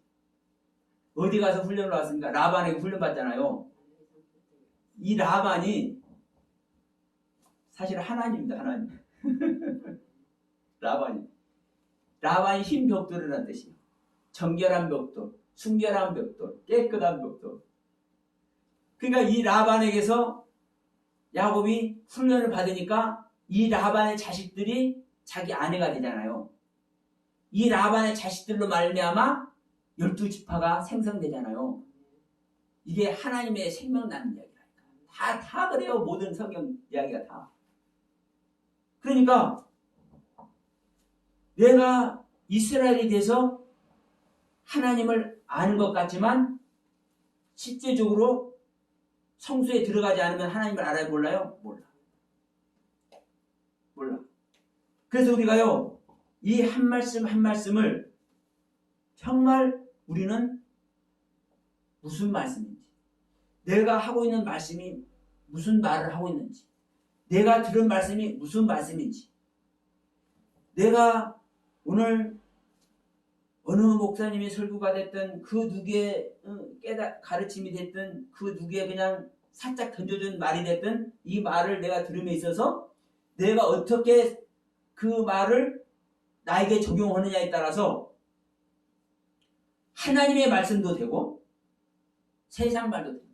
어디 가서 훈련을 왔습니까? 라반에게 훈련받잖아요. 이 라반이 사실 하나님입니다. 하나님. 라반이 흰 벽돌이라는 뜻이에요. 정결한 벽돌, 순결한 벽돌, 깨끗한 벽돌. 그러니까 이 라반에게서 야곱이 훈련을 받으니까 이 라반의 자식들이 자기 아내가 되잖아요. 이 라반의 자식들로 말미암아 12지파가 생성되잖아요. 이게 하나님의 생명 나는 이야기라. 다 그래요. 모든 성경 이야기가 다. 그러니까 내가 이스라엘이 돼서 하나님을 아는 것 같지만 실제적으로 성수에 들어가지 않으면 하나님을 알아요? 몰라요? 몰라. 그래서 우리가요, 이 한 말씀 한 말씀을 정말 우리는 무슨 말씀인지, 내가 하고 있는 말씀이 무슨 말을 하고 있는지, 내가 들은 말씀이 무슨 말씀인지, 내가 오늘 어느 목사님이 설교가 됐든 그 누구의 가르침이 됐든 그 누구의 그냥 살짝 던져준 말이 됐든 이 말을 내가 들음에 있어서 내가 어떻게 그 말을 나에게 적용하느냐에 따라서 하나님의 말씀도 되고 세상 말도 되고,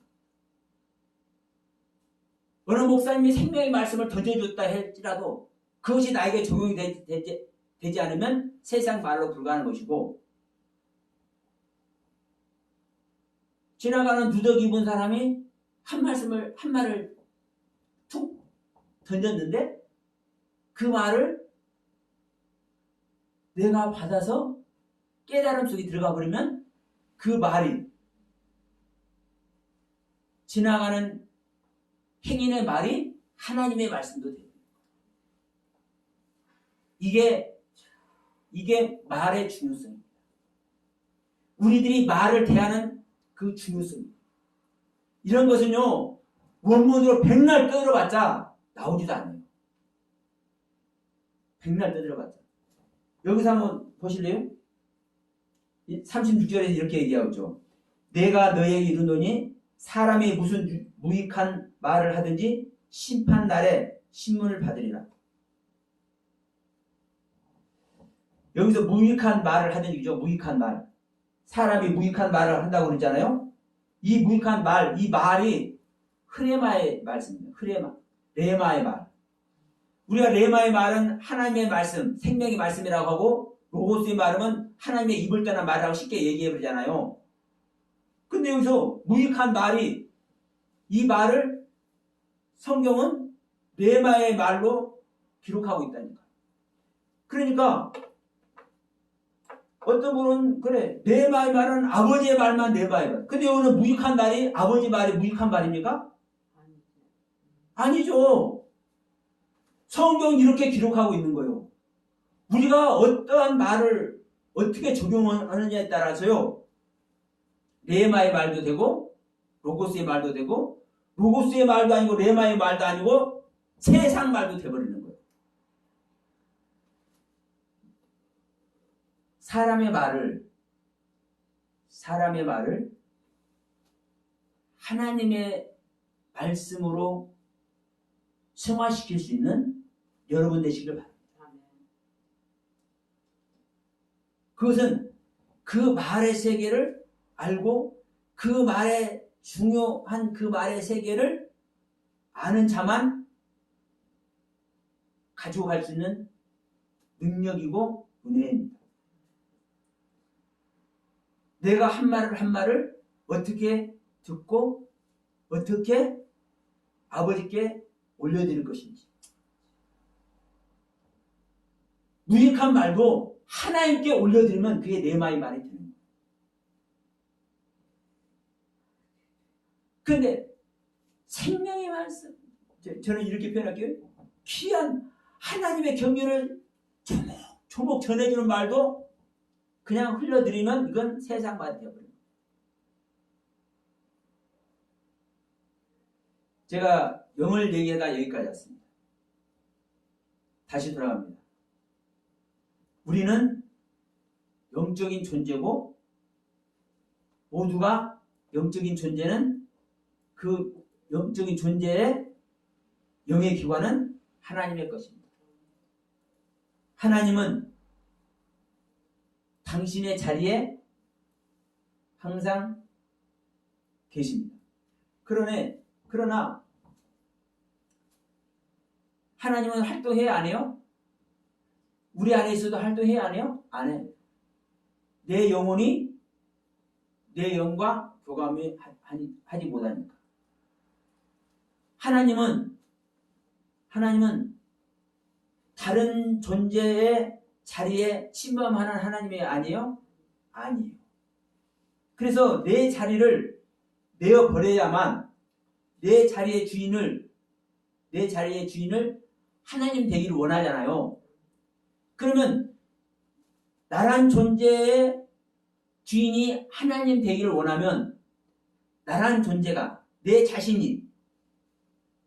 어느 목사님이 생명의 말씀을 던져줬다 할지라도 그것이 나에게 적용이 되지 않으면 세상 말로 불과한 것이고, 지나가는 누더기 입은 사람이 한 말을 툭 던졌는데 그 말을 내가 받아서 깨달음 속에 들어가 버리면 그 말이 지나가는 행인의 말이 하나님의 말씀도 됩니다. 이게 말의 중요성입니다. 우리들이 말을 대하는 그 중요성입니다. 이런 것은요, 원문으로 백날 떠들어봤자 나오지도 않아요. 백날 떠들어봤자. 여기서 한번 보실래요? 36절에서 이렇게 얘기하죠. 내가 너에게 이르노니 사람이 무슨 무익한 말을 하든지 심판날에 신문을 받으리라. 여기서 무익한 말을 하는 얘기죠. 무익한 말. 사람이 무익한 말을 한다고 그러잖아요. 이 무익한 말, 이 말이 흐레마의 말씀입니다. 흐레마. 레마의 말. 우리가 레마의 말은 하나님의 말씀, 생명의 말씀이라고 하고, 로고스의 말은 하나님의 입을 떠난 말이라고 쉽게 얘기해버리잖아요. 근데 여기서 무익한 말이, 이 말을 성경은 레마의 말로 기록하고 있다니까. 그러니까 어떤 분은 그래, 레마의 말은 아버지의 말만 레마의 말. 근데 여기는 무익한 말이 아버지 말이 무익한 말입니까? 아니죠. 성경이 이렇게 기록하고 있는 거예요. 우리가 어떠한 말을 어떻게 적용하느냐에 따라서요, 레마의 말도 되고 로고스의 말도 되고, 로고스의 말도 아니고 레마의 말도 아니고 세상 말도 돼버리는 거예요. 사람의 말을 하나님의 말씀으로 승화시킬 수 있는 여러분 되시길 바랍니다. 그것은 그 말의 세계를 알고 그 말의 중요한 그 말의 세계를 아는 자만 가지고 갈 수 있는 능력이고 은혜입니다. 내가 한 말을 어떻게 듣고 어떻게 아버지께 올려드릴 것인지. 무익한 말도 하나님께 올려드리면 그게 레마의 말이 되는 거예요. 그런데 생명의 말씀, 저는 이렇게 표현할게요. 귀한 하나님의 경륜을 조목 전해주는 말도 그냥 흘려드리면 이건 세상 말이 되어버려요. 제가 영을 얘기하다 여기까지 왔습니다. 다시 돌아갑니다. 우리는 영적인 존재고, 모두가 영적인 존재는 그 영적인 존재의 영의 기관은 하나님의 것입니다. 하나님은 당신의 자리에 항상 계십니다. 그러나 하나님은 활동해야 안 해요? 우리 안에 있어도 활동해야 안 해요? 안 해요. 내 영혼이 내 영과 교감이 하지 못하니까. 하나님은 다른 존재의 자리에 침범하는 하나님이 아니에요? 아니에요. 그래서 내 자리를 내어버려야만 내 자리의 주인을 하나님 되기를 원하잖아요. 그러면 나란 존재의 주인이 하나님 되기를 원하면 나란 존재가 내 자신이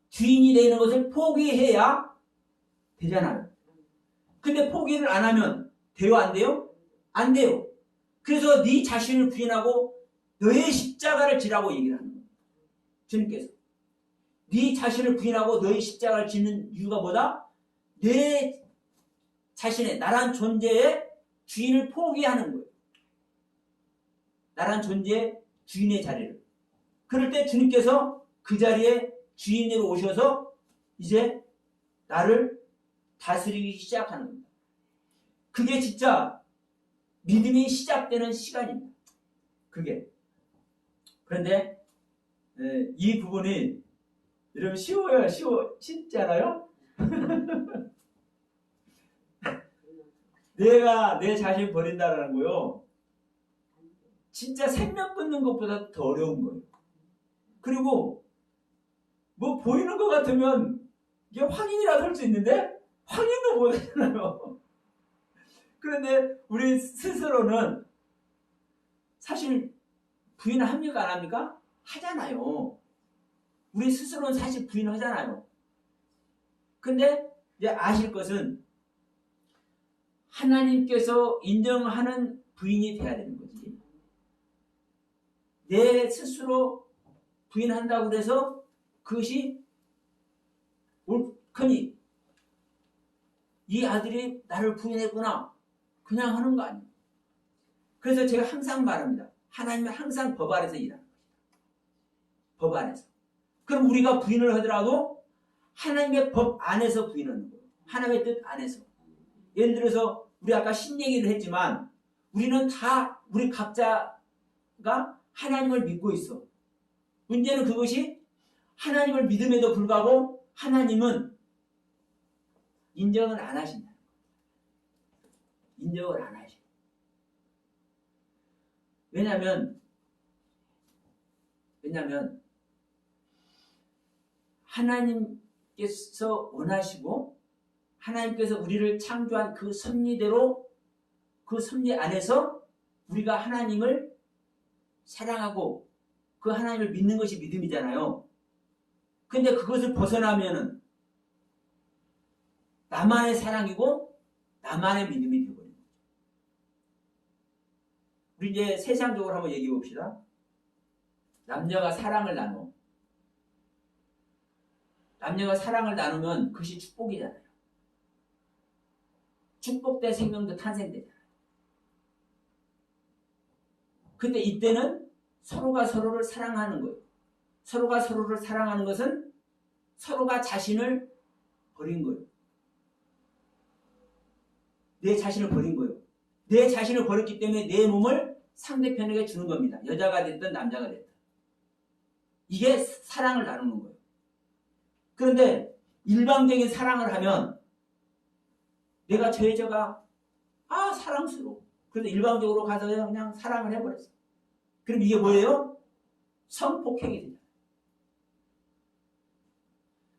주인이 되는 것을 포기해야 되잖아요. 근데 포기를 안 하면 돼요? 안 돼요? 안 돼요. 그래서 네 자신을 부인하고 너의 십자가를 지라고 얘기를 하는 거예요. 주님께서. 네 자신을 부인하고 너의 십자가를 지는 이유가 뭐다? 내 자신의 나란 존재의 주인을 포기하는 거예요. 나란 존재의 주인의 자리를. 그럴 때 주님께서 그 자리에 주인으로 오셔서 이제 나를 다스리기 시작하는 겁니다. 그게 진짜 믿음이 시작되는 시간입니다. 그게. 그런데 이 부분이 여러분 쉬워요? 쉽지 않아요? 내가 내 자신 버린다라는 거요. 진짜 생명 끊는 것보다 더 어려운 거예요. 그리고 뭐 보이는 것 같으면 이게 확인이라도 할 수 있는데 확인도 못 하잖아요. 그런데 우리 스스로는 사실 부인합니까? 안 합니까? 하잖아요. 우리 스스로는 사실 부인하잖아요. 근데 이제 아실 것은 하나님께서 인정하는 부인이 돼야 되는 거지. 내 스스로 부인한다고 해서 그것이 옳거니 이 아들이 나를 부인했구나 그냥 하는 거 아니에요. 그래서 제가 항상 말합니다. 하나님은 항상 법 아래서 일하는 것이다. 법 안에서. 그럼 우리가 부인을 하더라도 하나님의 법 안에서 부인하는 거예요. 하나님의 뜻 안에서. 예를 들어서 우리 아까 신 얘기를 했지만 우리는 다 우리 각자가 하나님을 믿고 있어. 문제는 그것이 하나님을 믿음에도 불구하고 하나님은 인정을 안 하신다. 인정을 안 하셔. 왜냐하면 하나님께서 원하시고 하나님께서 우리를 창조한 그 섭리대로 그 섭리 안에서 우리가 하나님을 사랑하고 그 하나님을 믿는 것이 믿음이잖아요. 근데 그것을 벗어나면은 나만의 사랑이고 나만의 믿음이 되어버립니다. 우리 이제 세상적으로 한번 얘기해 봅시다. 남녀가 사랑을 나눠. 남녀가 사랑을 나누면 그것이 축복이잖아요. 축복된 생명도 탄생되잖아요. 근데 이때는 서로가 서로를 사랑하는 거예요. 서로가 서로를 사랑하는 것은 서로가 자신을 버린 거예요. 내 자신을 버린 거예요. 내 자신을 버렸기 때문에 내 몸을 상대편에게 주는 겁니다. 여자가 됐든 남자가 됐든. 이게 사랑을 나누는 거예요. 그런데 일방적인 사랑을 하면 내가 저 여자가 사랑스러워. 그런데 일방적으로 가서 그냥 사랑을 해버렸어. 그럼 이게 뭐예요? 성폭행이 됩니다.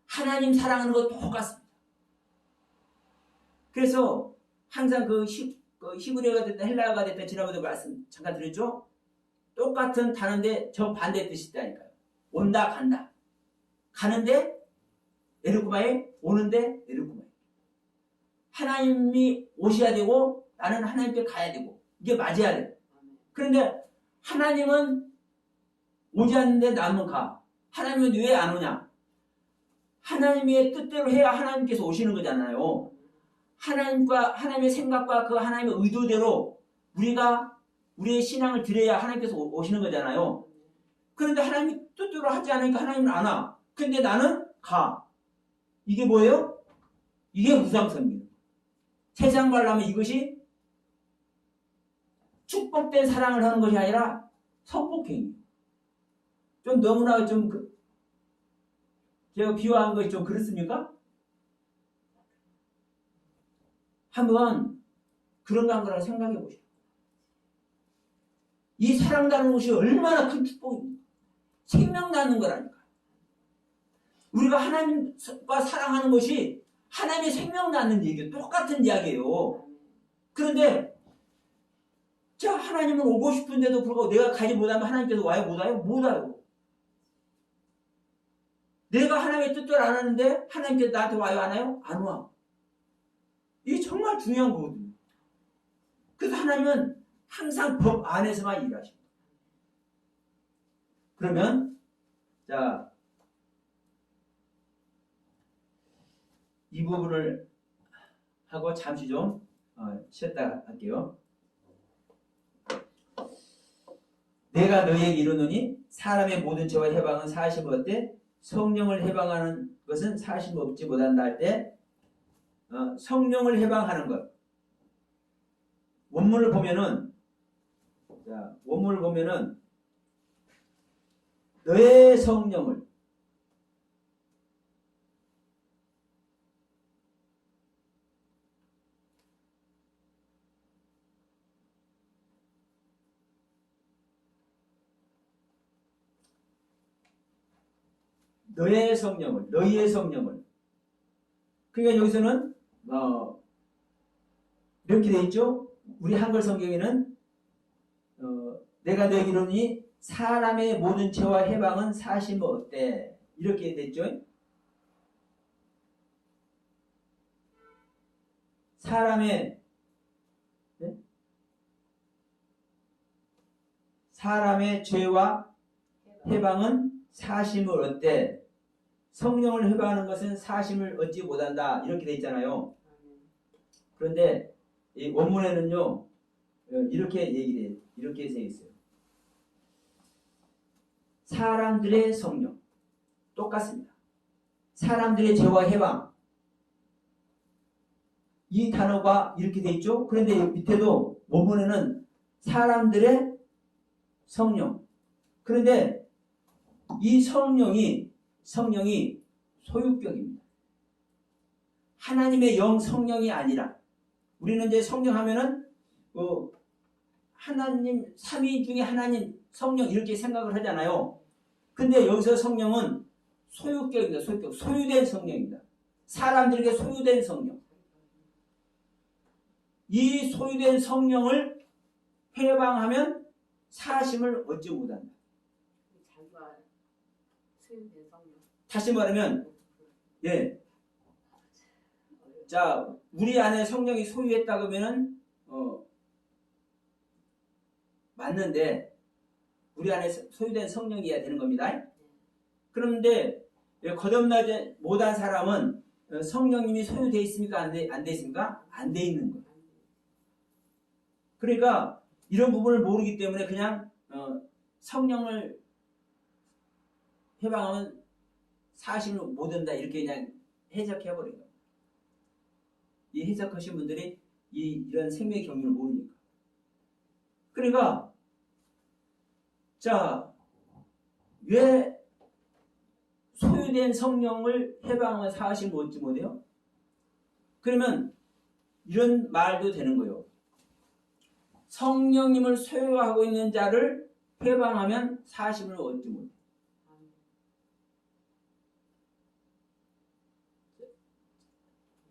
하나님 사랑하는 것도 똑같습니다. 그래서 항상 그 히브리어가 됐든 헬라어가 됐든 지난번에 말씀 잠깐 드렸죠? 똑같은 단어인데 정반대의 뜻이 있다니까요. 온다 간다. 가는데 에르구마에 오는데 에르구마에. 하나님이 오셔야 되고 나는 하나님께 가야 되고 이게 맞아야 돼. 그런데 하나님은 오지 않는데 나는 가. 하나님은 왜 안 오냐? 하나님의 뜻대로 해야 하나님께서 오시는 거잖아요. 하나님의 생각과 그 하나님의 의도대로 우리가 우리의 신앙을 드려야 하나님께서 오시는 거잖아요. 그런데 하나님이 뜻대로 하지 않으니까 하나님은 안 와. 근데 나는 가. 이게 뭐예요? 이게 무상성입니다. 세상 말로 하면 이것이 축복된 사랑을 하는 것이 아니라 성폭행이에요. 좀 너무나 좀 제가 비유한 것이 좀 그렇습니까? 한번 그런가 한 거라고 생각해 보시오. 이 사랑다는 것이 얼마나 큰 축복입니까? 생명 낳는 거라니까. 우리가 하나님과 사랑하는 것이 하나님의 생명 낳는 얘기예요. 똑같은 이야기예요. 그런데 자, 하나님은 오고 싶은데도 불구하고 내가 가지 못하면 하나님께서 와요? 못 와요? 못 와요. 내가 하나님의 뜻대로 안 하는데 하나님께서 나한테 와요? 안 와요? 안 와. 이게 정말 중요한 거거든요. 그래서 하나님은 항상 법 안에서만 일하십니다. 그러면 자, 이 부분을 하고 잠시 좀 쉬었다 할게요. 내가 너희에게 이르노니 사람의 모든 죄와 해방은 사심 없되 성령을 해방하는 것은 사심 없지 못한다 할 때 성령을 해방하는 것. 원문을 보면은 너의 성령을 너희의 성령을. 그러니까 여기서는 이렇게 돼 있죠. 우리 한글 성경에는 내가 너에게 이르노니 사람의 모든 죄와 해방은 사심 없대. 이렇게 됐죠. 사람의 죄와 해방은 사심을 얻되 성령을 해방하는 것은 사심을 얻지 못한다. 이렇게 돼 있잖아요. 그런데 이 원문에는요 이렇게 돼 있어요. 사람들의 성령 똑같습니다. 사람들의 죄와 해방 이 단어가 이렇게 돼 있죠. 그런데 밑에도 원문에는 사람들의 성령. 그런데 이 성령이 소유격입니다. 하나님의 영 성령이 아니라 우리는 이제 성령 하면은 하나님 삼위 중에 하나님 성령 이렇게 생각을 하잖아요. 근데 여기서 성령은 소유격입니다. 소유된 성령입니다. 사람들에게 소유된 성령. 이 소유된 성령을 해방하면 사심을 얻지 못한다. 다시 말하면 자, 우리 안에 성령이 소유했다 그러면은 맞는데 우리 안에 소유된 성령이어야 되는 겁니다. 그런데 거듭나지 못한 사람은 성령님이 소유되어 있습니까? 안 돼 있습니까? 안 돼 있는 거예요. 그러니까 이런 부분을 모르기 때문에 그냥 성령을 해방하면 사심을 못 얻는다 이렇게 그냥 해석해버린 겁니다. 이 해석하신 분들이 이런 생명의 경륜을 모르니까. 그러니까 자, 왜 소유된 성령을 해방하면 사심을 얻지 못해요? 그러면 이런 말도 되는 거예요. 성령님을 소유하고 있는 자를 해방하면 사심을 얻지 못해요.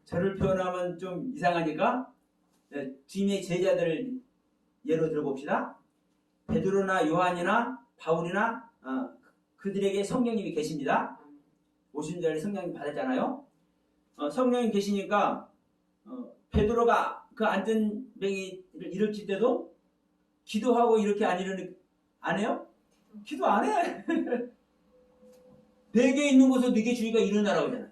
저를 표현하면 좀 이상하니까 주님의 제자들을 예로 들어봅시다. 베드로나 요한이나 바울이나 그들에게 성령님이 계십니다. 오신 자를 성령님 받았잖아요. 성령님 계시니까 베드로가 그 안전뱅이를 일으킬 때도 기도하고 이렇게 안 해요? 기도 안 해. 내게 있는 곳에 네게 주의가 일어나라고 하잖아요.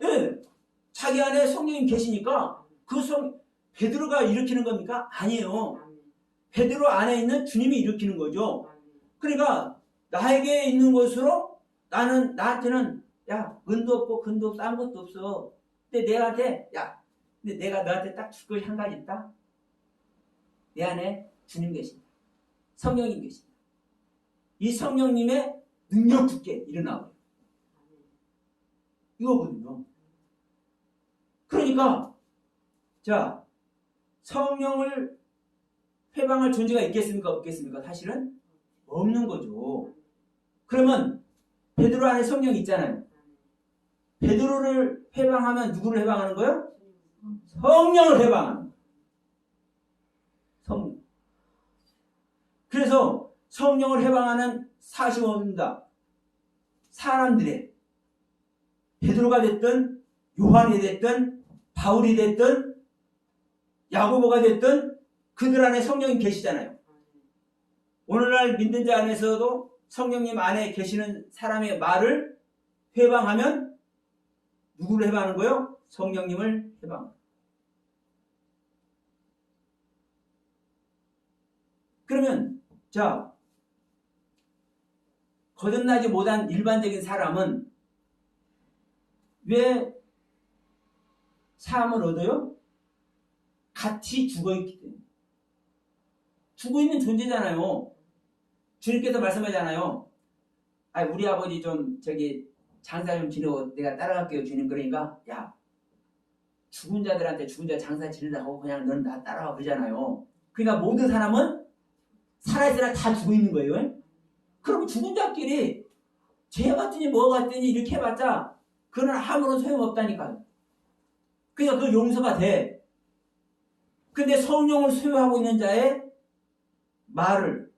네. 자기 안에 성령님 계시니까 베드로가 일으키는 겁니까? 아니에요. 베드로 안에 있는 주님이 일으키는 거죠. 그러니까 나에게 있는 것으로 나한테는 은도 없고 근도 없고 아무것도 없어. 근데 내가 너한테 딱 줄 것이 한 가지 있다. 내 안에 주님 계십니다. 성령님 계십니다. 이 성령님의 능력 굳게 일어나고 이거거든요. 그러니까 자, 성령을 회방할 존재가 있겠습니까? 없겠습니까? 사실은 없는 거죠. 그러면 베드로 안에 성령이 있잖아요. 베드로를 회방하면 누구를 회방하는 거예요? 성령을 회방하는 거예요. 성령. 그래서 성령을 회방하는 사실이 없습니다. 사람들의 베드로가 됐든 요한이 됐든 바울이 됐든 야고보가 됐든 그들 안에 성령이 계시잖아요. 오늘날 믿는 자 안에서도 성령님 안에 계시는 사람의 말을 회방하면 누구를 회방하는 거예요? 성령님을 회방하는 거예요. 그러면 자, 거듭나지 못한 일반적인 사람은 왜 사함을 얻어요? 같이 죽어있기 때문에. 죽어있는 존재잖아요. 주님께서 말씀하잖아요. 아, 우리 아버지 좀 장사 좀 지내고 내가 따라갈게요, 주님. 그러니까 야, 죽은 자들한테 죽은 자 장사 지내라고 그냥 너는 나 따라와 그러잖아요. 그러니까 모든 사람은 살아있으나 다 죽어있는 거예요. 그럼 죽은 자끼리 죄 같더니 뭐 같더니 이렇게 해봤자 그건 아무런 소용없다니까요. 그러니까 그 용서가 돼. 근데 성령을 소유하고 있는 자의 말을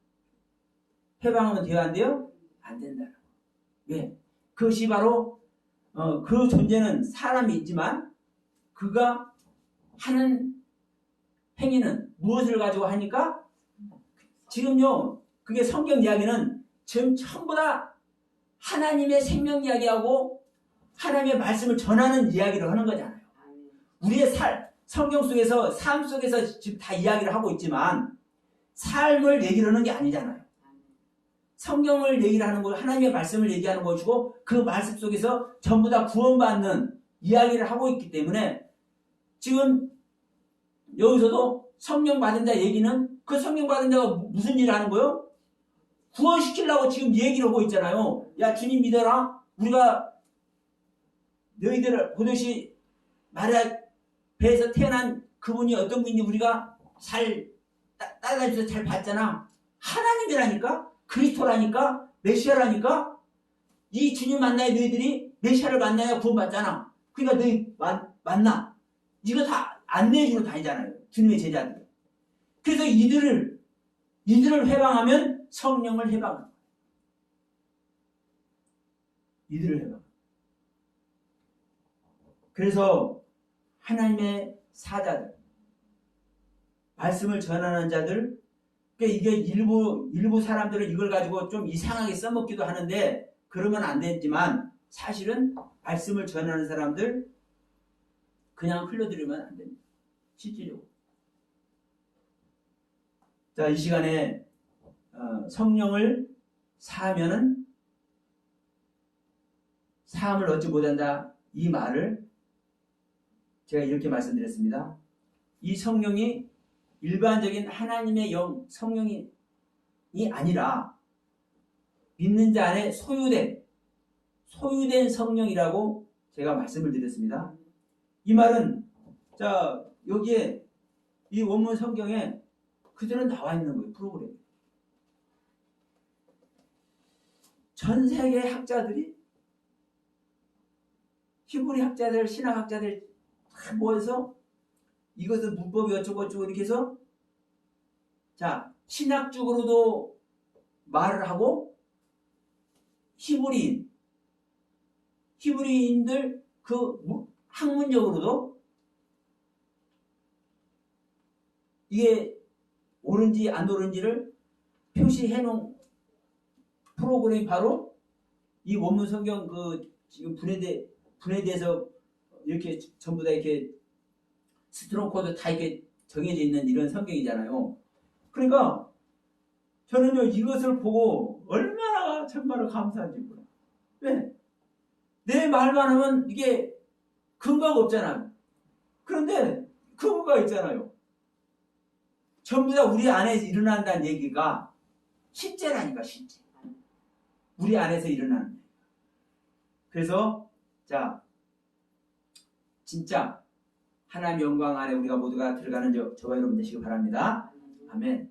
해방하면 돼요, 안 돼요? 안 된다. 왜? 그것이 바로 그 존재는 사람이 있지만 그가 하는 행위는 무엇을 가지고 하니까 지금요, 그게 성경 이야기는 지금 전부 다 하나님의 생명 이야기하고 하나님의 말씀을 전하는 이야기를 하는 거잖아요. 우리의 성경 속에서 삶 속에서 지금 다 이야기를 하고 있지만 삶을 얘기를 하는 게 아니잖아요. 성경을 얘기를 하는 거, 하나님의 말씀을 얘기하는 것이고 그 말씀 속에서 전부 다 구원받는 이야기를 하고 있기 때문에 지금 여기서도 성령 받은 자 얘기는 그 성령 받은 자가 무슨 일을 하는 거예요? 구원시키려고 지금 얘기를 하고 있잖아요. 야, 주님 믿어라. 우리가 너희들을 보듯이 마리아 배에서 태어난 그분이 어떤 분인지 우리가 잘 따라다니면서 잘 봤잖아. 하나님이라니까? 그리스도라니까? 메시아라니까? 이 주님 만나야 너희들이 메시아를 만나야 구원받잖아. 그러니까 너희 만나. 이거 다 안내해주러 다니잖아요. 주님의 제자들. 그래서 이들을 해방하면 성령을 해방하는 거예요. 이들을 해방. 그래서 하나님의 사자들, 말씀을 전하는 자들, 그러니까 이게 일부 사람들은 이걸 가지고 좀 이상하게 써먹기도 하는데 그러면 안 되지만 사실은 말씀을 전하는 사람들 그냥 흘러들이면 안 됩니다. 실질적으로. 자, 이 시간에 성령을 사하면은 사함을 얻지 못한다. 이 말을 제가 이렇게 말씀드렸습니다. 이 성령이 일반적인 하나님의 영, 성령이 아니라 믿는 자 안에 소유된 성령이라고 제가 말씀을 드렸습니다. 이 말은 자, 여기에 이 원문 성경에 그대로 나와 있는 거예요. 프로그램. 전 세계 학자들이 히브리 학자들, 신학 학자들 다 모여서 이것은 문법이 어쩌고저쩌고 이렇게 해서 자, 신학적으로도 말을 하고 히브리인들 그 학문적으로도 이게 옳은지 안 옳은지를 표시해 놓은 프로그램이 바로 이 원문 성경 그 지금 분해돼서 이렇게 전부 다 이렇게 스트롱 코드 다 이렇게 정해져 있는 이런 성경이잖아요. 그러니까 저는요 이것을 보고 얼마나 정말 감사한지 몰라요. 왜? 내 말만 하면 이게 근거가 없잖아요. 그런데 근거가 있잖아요. 전부 다 우리 안에 일어난다는 얘기가 실제라니까, 실제. 우리 안에서 일어나는 거예요. 그래서 자 진짜 하나님 영광 안에 우리가 모두가 들어가는 저와 여러분 되시길 바랍니다. 아멘.